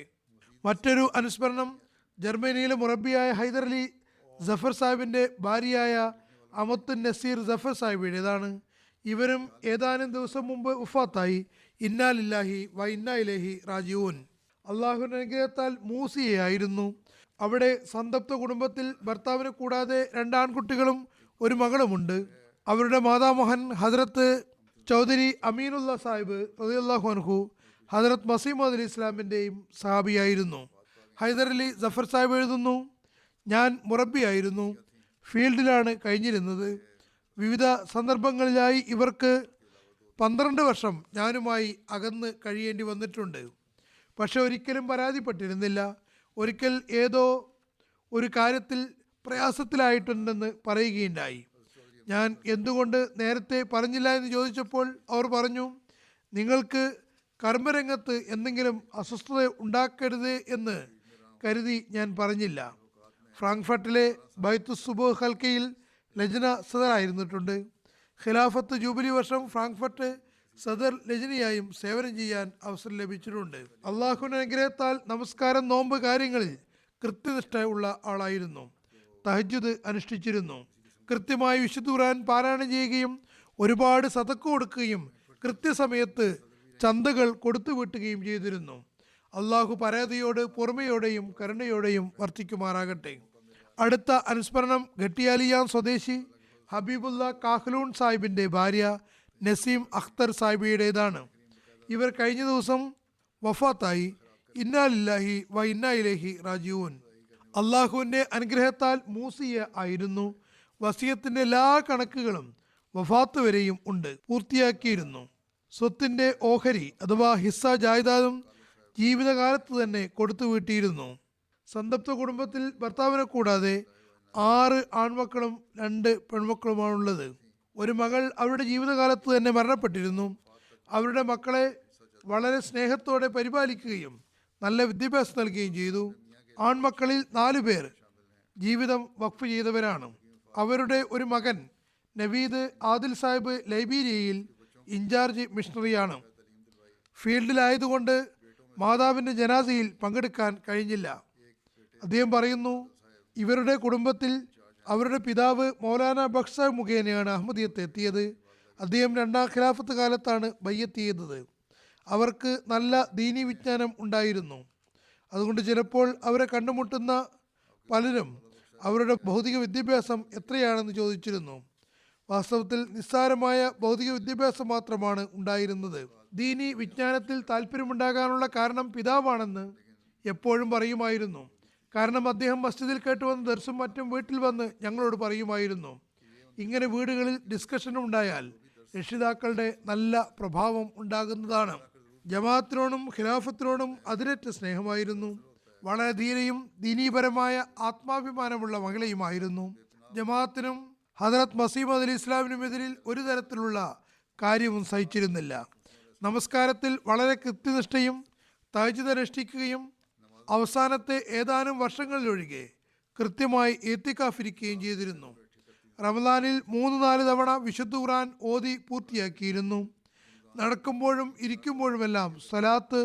S2: മറ്റൊരു അനുസ്മരണം ജർമ്മനിയിലെ മുറബിയായ ഹൈദർ അലി ജഫർ സാഹിബിൻ്റെ ഭാര്യയായ അമത്തുൻ നസീർ ജഫർ സാഹിബിൻ്റെതാണ്. ഇവരും ഏതാനും ദിവസം മുമ്പ് വഫാത്തായി. ഇന്നാ ലില്ലാഹി വ ഇന്നാ ഇലൈഹി റാജിഊൻ. അള്ളാഹുവിൻ്റെ അനുഗ്രഹത്താൽ മൂസിയായിരുന്നു. അവിടെ സന്തപ്ത കുടുംബത്തിൽ ഭർത്താവിനെ കൂടാതെ 2 ആൺകുട്ടികളും ഒരു മകളുമുണ്ട്. അവരുടെ മാതാമഹൻ ഹസ്രത്ത് ചൗധരി അമീനുള്ള സാഹിബ് റളിയല്ലാഹു അൻഹു ഹസ്രത്ത് മസീമദ് അലി ഇസ്ലാമിൻ്റെയും സഹാബിയായിരുന്നു. ഹൈദർ അലി ജഫർ സാഹിബ് എഴുതുന്നു, ഞാൻ മുറബിയായിരുന്നു. ഫീൽഡിലാണ് കഴിഞ്ഞിരുന്നത്. വിവിധ സന്ദർഭങ്ങളിലായി ഇവർക്ക് 12 വർഷം ഞാനുമായി അകന്ന് കഴിയേണ്ടി വന്നിട്ടുണ്ട്. പക്ഷെ ഒരിക്കലും പരാതിപ്പെട്ടിരുന്നില്ല. ഒരിക്കൽ ഏതോ ഒരു കാര്യത്തിൽ പ്രയാസത്തിലായിട്ടുണ്ടെന്ന് പറയുകയുണ്ടായി. ഞാൻ എന്തുകൊണ്ട് നേരത്തെ പറഞ്ഞില്ല എന്ന് ചോദിച്ചപ്പോൾ അവർ പറഞ്ഞു, നിങ്ങൾക്ക് കർമ്മരംഗത്ത് എന്തെങ്കിലും അസ്വസ്ഥത ഉണ്ടാക്കരുത് എന്ന് കരുതി ഞാൻ പറഞ്ഞില്ല. ഫ്രാങ്ക്ഫർട്ടിലെ ബൈത്തുസ് സുബൂഹ് ഹൽക്കയിൽ ലജ്ന സദർ ആയിരുന്നിട്ടുണ്ട്. ഖിലാഫത്ത് ജൂബിലി വർഷം ഫ്രാങ്ക്ഫർട്ട് സദർ ലജ്നയായും സേവനം ചെയ്യാൻ അവസരം ലഭിച്ചിട്ടുണ്ട്. അള്ളാഹുവിന്റെ അനുഗ്രഹത്താൽ നമസ്കാരം, നോമ്പ് കാര്യങ്ങളിൽ കൃത്യനിഷ്ഠ ഉള്ള ആളായിരുന്നു. തഹജ്ജുദ് അനുഷ്ഠിച്ചിരുന്നു. കൃത്യമായി വിശുദ്ധ ഖുർആൻ പാരായണം ചെയ്യുകയും ഒരുപാട് സദഖ കൊടുക്കുകയും കൃത്യസമയത്ത് ചന്തകൾ കൊടുത്തു വിട്ടുകയും ചെയ്തിരുന്നു. അള്ളാഹു പരാതിയോട് പൊറുമയോടെയും കരുണയോടെയും വർത്തിക്കുമാറാകട്ടെ. അടുത്ത അനുസ്മരണം ഗട്ടിയാലിയാൻ സ്വദേശി ഹബീബുല്ല കാഹ്ലൂൺ സാഹിബിൻ്റെ ഭാര്യ നസീം അഖ്തർ സാഹിബിയുടേതാണ്. ഇവർ കഴിഞ്ഞ ദിവസം വഫാത്തായി. ഇന്നാ ലില്ലാഹി വ ഇന്നാ ഇലൈഹി റാജിഊൻ. അള്ളാഹുവിൻ്റെ അനുഗ്രഹത്താൽ മൂസിയ ആയിരുന്നു. വസിയത്തിൻ്റെ എല്ലാ കണക്കുകളും വഫാത്ത് വരെയും ഉണ്ട് പൂർത്തിയാക്കിയിരുന്നു. സ്വത്തിൻ്റെ ഓഹരി അഥവാ ഹിസ്സ ജായ്ദാദും ജീവിതകാലത്ത് തന്നെ കൊടുത്തു വീട്ടിയിരുന്നു. സന്തപ്ത കുടുംബത്തിൽ ഭർത്താവിനെ കൂടാതെ 6 ആൺമക്കളും 2 പെൺമക്കളുമാണുള്ളത്. ഒരു മകൾ അവരുടെ ജീവിതകാലത്ത് തന്നെ മരണപ്പെട്ടിരുന്നു. അവരുടെ മക്കളെ വളരെ സ്നേഹത്തോടെ പരിപാലിക്കുകയും നല്ല വിദ്യാഭ്യാസം നൽകുകയും ചെയ്തു. ആൺമക്കളിൽ 4 പേർ ജീവിതം വഖഫ് ചെയ്തവരാണ്. അവരുടെ ഒരു മകൻ നവീദ് ആദിൽ സാഹിബ് ലൈബീരിയയിൽ ഇൻചാർജ് മിഷണറിയാണ്. ഫീൽഡിലായതുകൊണ്ട് മാതാവിൻ്റെ ജനാസയിൽ പങ്കെടുക്കാൻ കഴിഞ്ഞില്ല. അദ്ദേഹം പറയുന്നു, ഇവരുടെ കുടുംബത്തിൽ അവരുടെ പിതാവ് മൗലാന ബക്ഷ മുഖേനയാണ് അഹമ്മദിയത്ത് എത്തിയത്. അദ്ദേഹം 2ാം ഖിലാഫത്ത് കാലത്താണ് ബയ്യത്ത് ചെയ്തത്. അവർക്ക് നല്ല ദീനി വിജ്ഞാനം ഉണ്ടായിരുന്നു. അതുകൊണ്ട് ചിലപ്പോൾ അവരെ കണ്ടുമുട്ടുന്ന പലരും അവരുടെ ഭൗതിക വിദ്യാഭ്യാസം എത്രയാണെന്ന് ചോദിച്ചിരുന്നു. വാസ്തവത്തിൽ നിസ്സാരമായ ഭൗതിക വിദ്യാഭ്യാസം മാത്രമാണ് ഉണ്ടായിരുന്നത്. ദീനി വിജ്ഞാനത്തിൽ താല്പര്യമുണ്ടാകാനുള്ള കാരണം പിതാവാണെന്ന് എപ്പോഴും പറയുമായിരുന്നു. കാരണം അദ്ദേഹം മസ്ജിദിൽ കേട്ടുവന്ന് ദർസും മറ്റും വീട്ടിൽ വന്ന് ഞങ്ങളോട് പറയുമായിരുന്നു. ഇങ്ങനെ വീടുകളിൽ ഡിസ്കഷൻ ഉണ്ടായാൽ രക്ഷിതാക്കളുടെ നല്ല പ്രഭാവം ഉണ്ടാകുന്നതാണ്. ജമാഅത്തിനോടും ഖിലാഫത്തിനോടും അതിരറ്റ സ്നേഹമായിരുന്നു. വളരെ ധീരയും ദീനീപരമായ ആത്മാഭിമാനമുള്ള മകളെയുമായിരുന്നു. ജമാഅത്തിനും ഹദരത്ത് മസീമദ് അലി ഇസ്ലാമിനും എതിരിൽ ഒരു തരത്തിലുള്ള കാര്യവും സഹിച്ചിരുന്നില്ല. നമസ്കാരത്തിൽ വളരെ കൃത്യനിഷ്ഠയും തഹജ്ജുദ് അനുഷ്ഠിക്കുകയും അവസാനത്തെ ഏതാനും വർഷങ്ങളിലൊഴികെ കൃത്യമായി ഇത്തിക്കാഫിരിക്കുകയും ചെയ്തിരുന്നു. റമദാനിൽ 3-4 തവണ വിശുദ്ധ ഖുർആൻ ഓതി പൂർത്തിയാക്കിയിരുന്നു. നടക്കുമ്പോഴും ഇരിക്കുമ്പോഴുമെല്ലാം സ്വലാത്ത്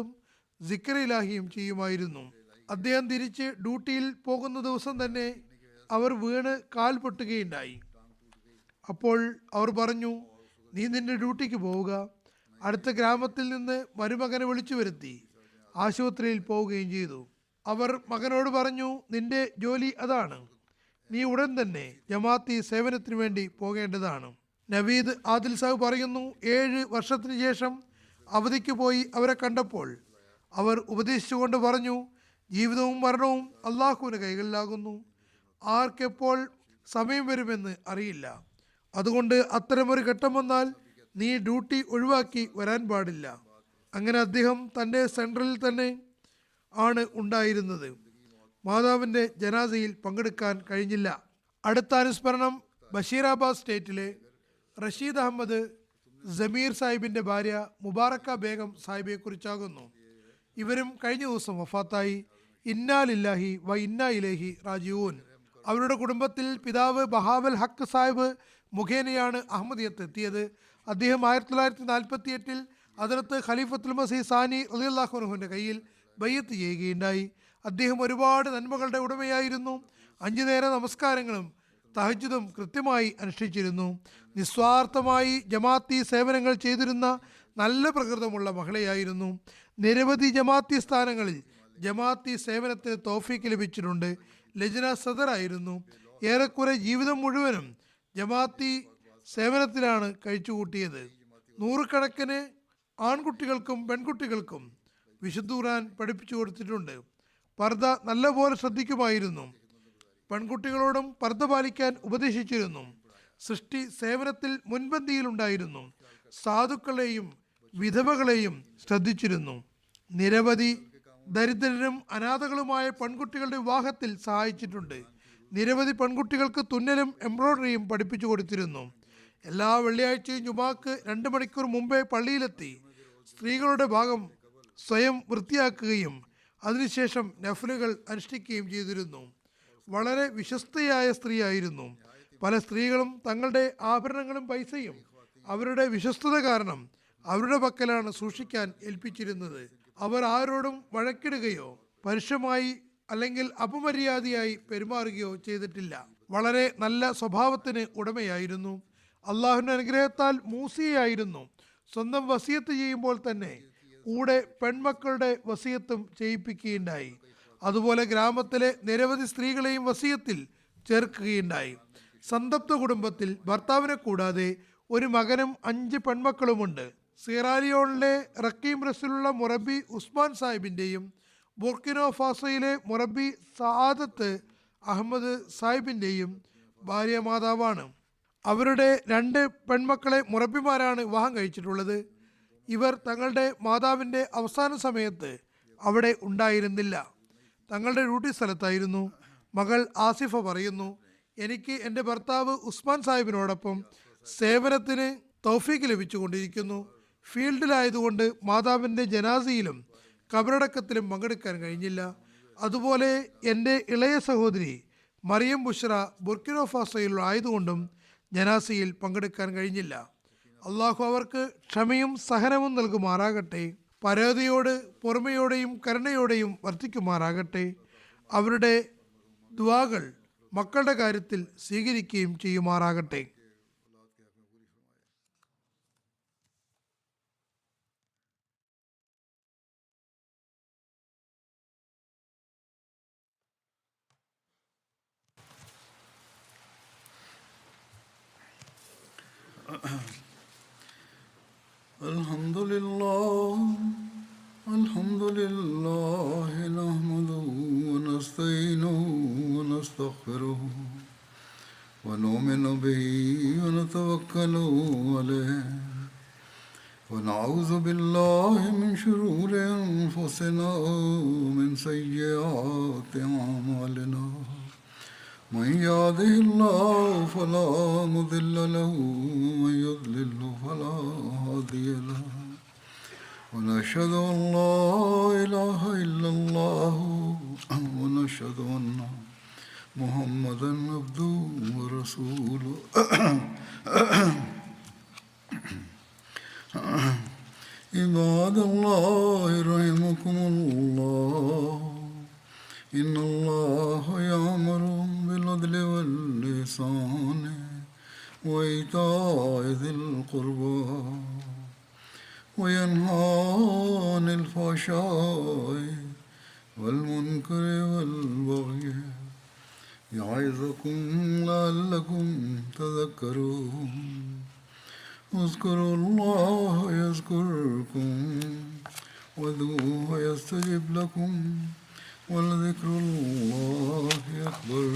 S2: സിക്ർ ഇലാഹിയും ചെയ്യുമായിരുന്നു. അദ്ദേഹം തിരിച്ച് ഡ്യൂട്ടിയിൽ പോകുന്ന ദിവസം തന്നെ അവർ വീണ് കാൽ പൊട്ടുകയുണ്ടായി. അപ്പോൾ അവർ പറഞ്ഞു, നീ നിന്റെ ഡ്യൂട്ടിക്ക് പോവുക. അടുത്ത ഗ്രാമത്തിൽ നിന്ന് മരുമകനെ വിളിച്ചു വരുത്തി ആശുപത്രിയിൽ പോവുകയും ചെയ്തു. അവർ മകനോട് പറഞ്ഞു, നിന്റെ ജോലി അതാണ്, നീ ഉടൻ തന്നെ ജമാഅത്തി സേവനത്തിന് വേണ്ടി പോകേണ്ടതാണ്. നവീദ് ആദിൽ സാഹ് പറയുന്നു, 7 വർഷത്തിന് ശേഷം അവധിക്ക് പോയി അവരെ കണ്ടപ്പോൾ അവർ ഉപദേശിച്ചുകൊണ്ട് പറഞ്ഞു, ജീവിതവും മരണവും അള്ളാഹുവിൻ്റെ കൈകളിലാകുന്നു. ആർക്കെപ്പോൾ സമയം വരുമെന്ന് അറിയില്ല. അതുകൊണ്ട് അത്തരമൊരു ഘട്ടം വന്നാൽ നീ ഡ്യൂട്ടി ഒഴിവാക്കി വരാൻ പാടില്ല. അങ്ങനെ അദ്ദേഹം തൻ്റെ സെൻട്രലിൽ തന്നെ ആണ് ഉണ്ടായിരുന്നത്. മാതാവിൻ്റെ ജനാസയിൽ പങ്കെടുക്കാൻ കഴിഞ്ഞില്ല. അടുത്ത അനുസ്മരണം ബഷീറാബാദ് സ്റ്റേറ്റിലെ റഷീദ് അഹമ്മദ് ജമീർ സാഹിബിൻ്റെ ഭാര്യ മുബാറക്ക ബേഗം സാഹിബയെ കുറിച്ചാകുന്നു. ഇവരും കഴിഞ്ഞ ദിവസം വഫാത്തായി. ഇന്നാ ലില്ലാഹി വ ഇന്നാ ഇലൈഹി റാജിഊൻ. അവരുടെ കുടുംബത്തിൽ പിതാവ് ബഹാവൽ ഹക്ക് സാഹിബ് മുഖേനയാണ് അഹമ്മദിയത്ത് എത്തിയത്. അദ്ദേഹം 1948 ഹദരത്ത് ഖലീഫത്തുൽ മസീഹ് സാനി റളിയല്ലാഹു അൻഹുവിൻ്റെ കയ്യിൽ ബയ്യത്ത് ചെയ്യുകയുണ്ടായി. അദ്ദേഹം ഒരുപാട് നന്മകളുടെ ഉടമയായിരുന്നു. 5 നേര നമസ്കാരങ്ങളും തഹജ്ജുദും കൃത്യമായി അനുഷ്ഠിച്ചിരുന്നു. നിസ്വാർത്ഥമായി ജമാഅത്തി സേവനങ്ങൾ ചെയ്തിരുന്ന നല്ല പ്രകൃതമുള്ള മഹിളയായിരുന്നു. നിരവധി ജമാഅത്തി സ്ഥാനങ്ങളിൽ ജമാഅത്തി സേവനത്തിന് തൗഫീക്ക് ലഭിച്ചിട്ടുണ്ട്. ലജ്ന സദറായിരുന്നു. ഏറെക്കുറെ ജീവിതം മുഴുവനും ജമാഅത്തി സേവനത്തിലാണ് കഴിച്ചുകൂട്ടിയത്. 100 കണക്കിന് ആൺകുട്ടികൾക്കും പെൺകുട്ടികൾക്കും വിശുദ്ധ ഖുർആൻ പഠിപ്പിച്ചു കൊടുത്തിട്ടുണ്ട്. പർദ്ദ നല്ലപോലെ ശ്രദ്ധിക്കുമായിരുന്നു. പെൺകുട്ടികളോടും പർദ്ദ പാലിക്കാൻ ഉപദേശിച്ചിരുന്നു. സൃഷ്ടി സേവനത്തിൽ മുൻപന്തിയിലുണ്ടായിരുന്നു. സാധുക്കളെയും വിധവകളെയും ശ്രദ്ധിച്ചിരുന്നു. നിരവധി ദരിദ്രരും അനാഥകളുമായ പെൺകുട്ടികളുടെ വിവാഹത്തിൽ സഹായിച്ചിട്ടുണ്ട്. നിരവധി പെൺകുട്ടികൾക്ക് തുന്നലും എംബ്രോയ്ഡറിയും പഠിപ്പിച്ചു കൊടുത്തിരുന്നു. എല്ലാ വെള്ളിയാഴ്ചയും ജുമാക്ക് 2 മണിക്കൂർ മുമ്പേ പള്ളിയിലെത്തി സ്ത്രീകളുടെ ഭാഗം സ്വയം വൃത്തിയാക്കുകയും അതിനുശേഷം നഫലുകൾ അനുഷ്ഠിക്കുകയും ചെയ്തിരുന്നു. വളരെ വിശ്വസ്തയായ സ്ത്രീയായിരുന്നു. പല സ്ത്രീകളും തങ്ങളുടെ ആഭരണങ്ങളും പൈസയും അവരുടെ വിശ്വസ്തത കാരണം അവരുടെ പക്കലാണ് സൂക്ഷിക്കാൻ ഏൽപ്പിച്ചിരുന്നത്. അവർ ആരോടും വഴക്കിടുകയോ പരുഷമായി അല്ലെങ്കിൽ അപമര്യാദയായി പെരുമാറുകയോ ചെയ്തിട്ടില്ല. വളരെ നല്ല സ്വഭാവത്തിന് ഉടമയായിരുന്നു. അള്ളാഹുവിൻ്റെ അനുഗ്രഹത്താൽ മൂസിയായിരുന്നു. സ്വന്തം വസിയത്ത് ചെയ്യുമ്പോൾ തന്നെ കൂടെ പെൺമക്കളുടെ വസിയത്തും ചെയ്യിപ്പിക്കുകയുണ്ടായി. അതുപോലെ ഗ്രാമത്തിലെ നിരവധി സ്ത്രീകളെയും വസിയത്തിൽ ചേർക്കുകയുണ്ടായി. സന്തപ്ത കുടുംബത്തിൽ ഭർത്താവിനെ കൂടാതെ ഒരു മകനും 5 പെൺമക്കളുമുണ്ട്. സിറാലിയോണിലെ റക്കീം റസിലുള്ള മുറബി ഉസ്മാൻ സാഹിബിൻ്റെയും ബുർക്കിനോ ഫാസോയിലെ മുറബി സആദത്ത് അഹമ്മദ് സാഹിബിൻ്റെയും ഭാര്യ മാതാവാണ്. അവരുടെ 2 പെൺമക്കളെ മുറബിമാരാണ് വിവാഹം കഴിച്ചിട്ടുള്ളത്. ഇവർ തങ്ങളുടെ മാതാവിൻ്റെ അവസാന സമയത്ത് അവിടെ ഉണ്ടായിരുന്നില്ല, തങ്ങളുടെ ഡ്യൂട്ടി സ്ഥലത്തായിരുന്നു. മകൾ ആസിഫ പറയുന്നു, എനിക്ക് എൻ്റെ ഭർത്താവ് ഉസ്മാൻ സാഹിബിനോടൊപ്പം സേവനത്തിന് തൗഫീക്ക് ലഭിച്ചുകൊണ്ടിരിക്കുന്നു. ഫീൽഡിലായതുകൊണ്ട് മാതാവിൻ്റെ ജനാസയിലും കബറടക്കത്തിലും പങ്കെടുക്കാൻ കഴിഞ്ഞില്ല. അതുപോലെ എൻ്റെ ഇളയ സഹോദരി മറിയം ബുഷ്ര ബുർക്കിനോ ഫാസോയിൽ ആയതുകൊണ്ടും ജനാസയിൽ പങ്കെടുക്കാൻ കഴിഞ്ഞില്ല. അള്ളാഹു അവർക്ക് ക്ഷമയും സഹനവും നൽകുമാറാകട്ടെ. പരേതയോട് പൊറുമയോടെയും കരുണയോടെയും വർത്തിക്കുമാറാകട്ടെ. അവരുടെ ദുആകൾ മക്കളുടെ കാര്യത്തിൽ സ്വീകരിക്കുകയും ചെയ്യുമാറാകട്ടെ.
S1: الحمد لله الحمد لله نحمده ونستعينه ونستغفره ونؤمن به ونتوكل عليه ونعوذ بالله من شرور أنفسنا ومن سيئات أعمالنا من يهده الله فلا مضل له ومن يضلل فلا هادي له ونشهد أن لا إله إلا الله ونشهد أن محمدا عبده ورسوله عباد الله رحمكم الله إن الله يأمر بالعدل والإحسان وإيتاء ذي القربى وينهى عن الفحشاء والمنكر والبغي يعظكم لعلكم تذكرون اذكروا الله يذكركم وادعوه يستجب لكم ولذكر الله أكبر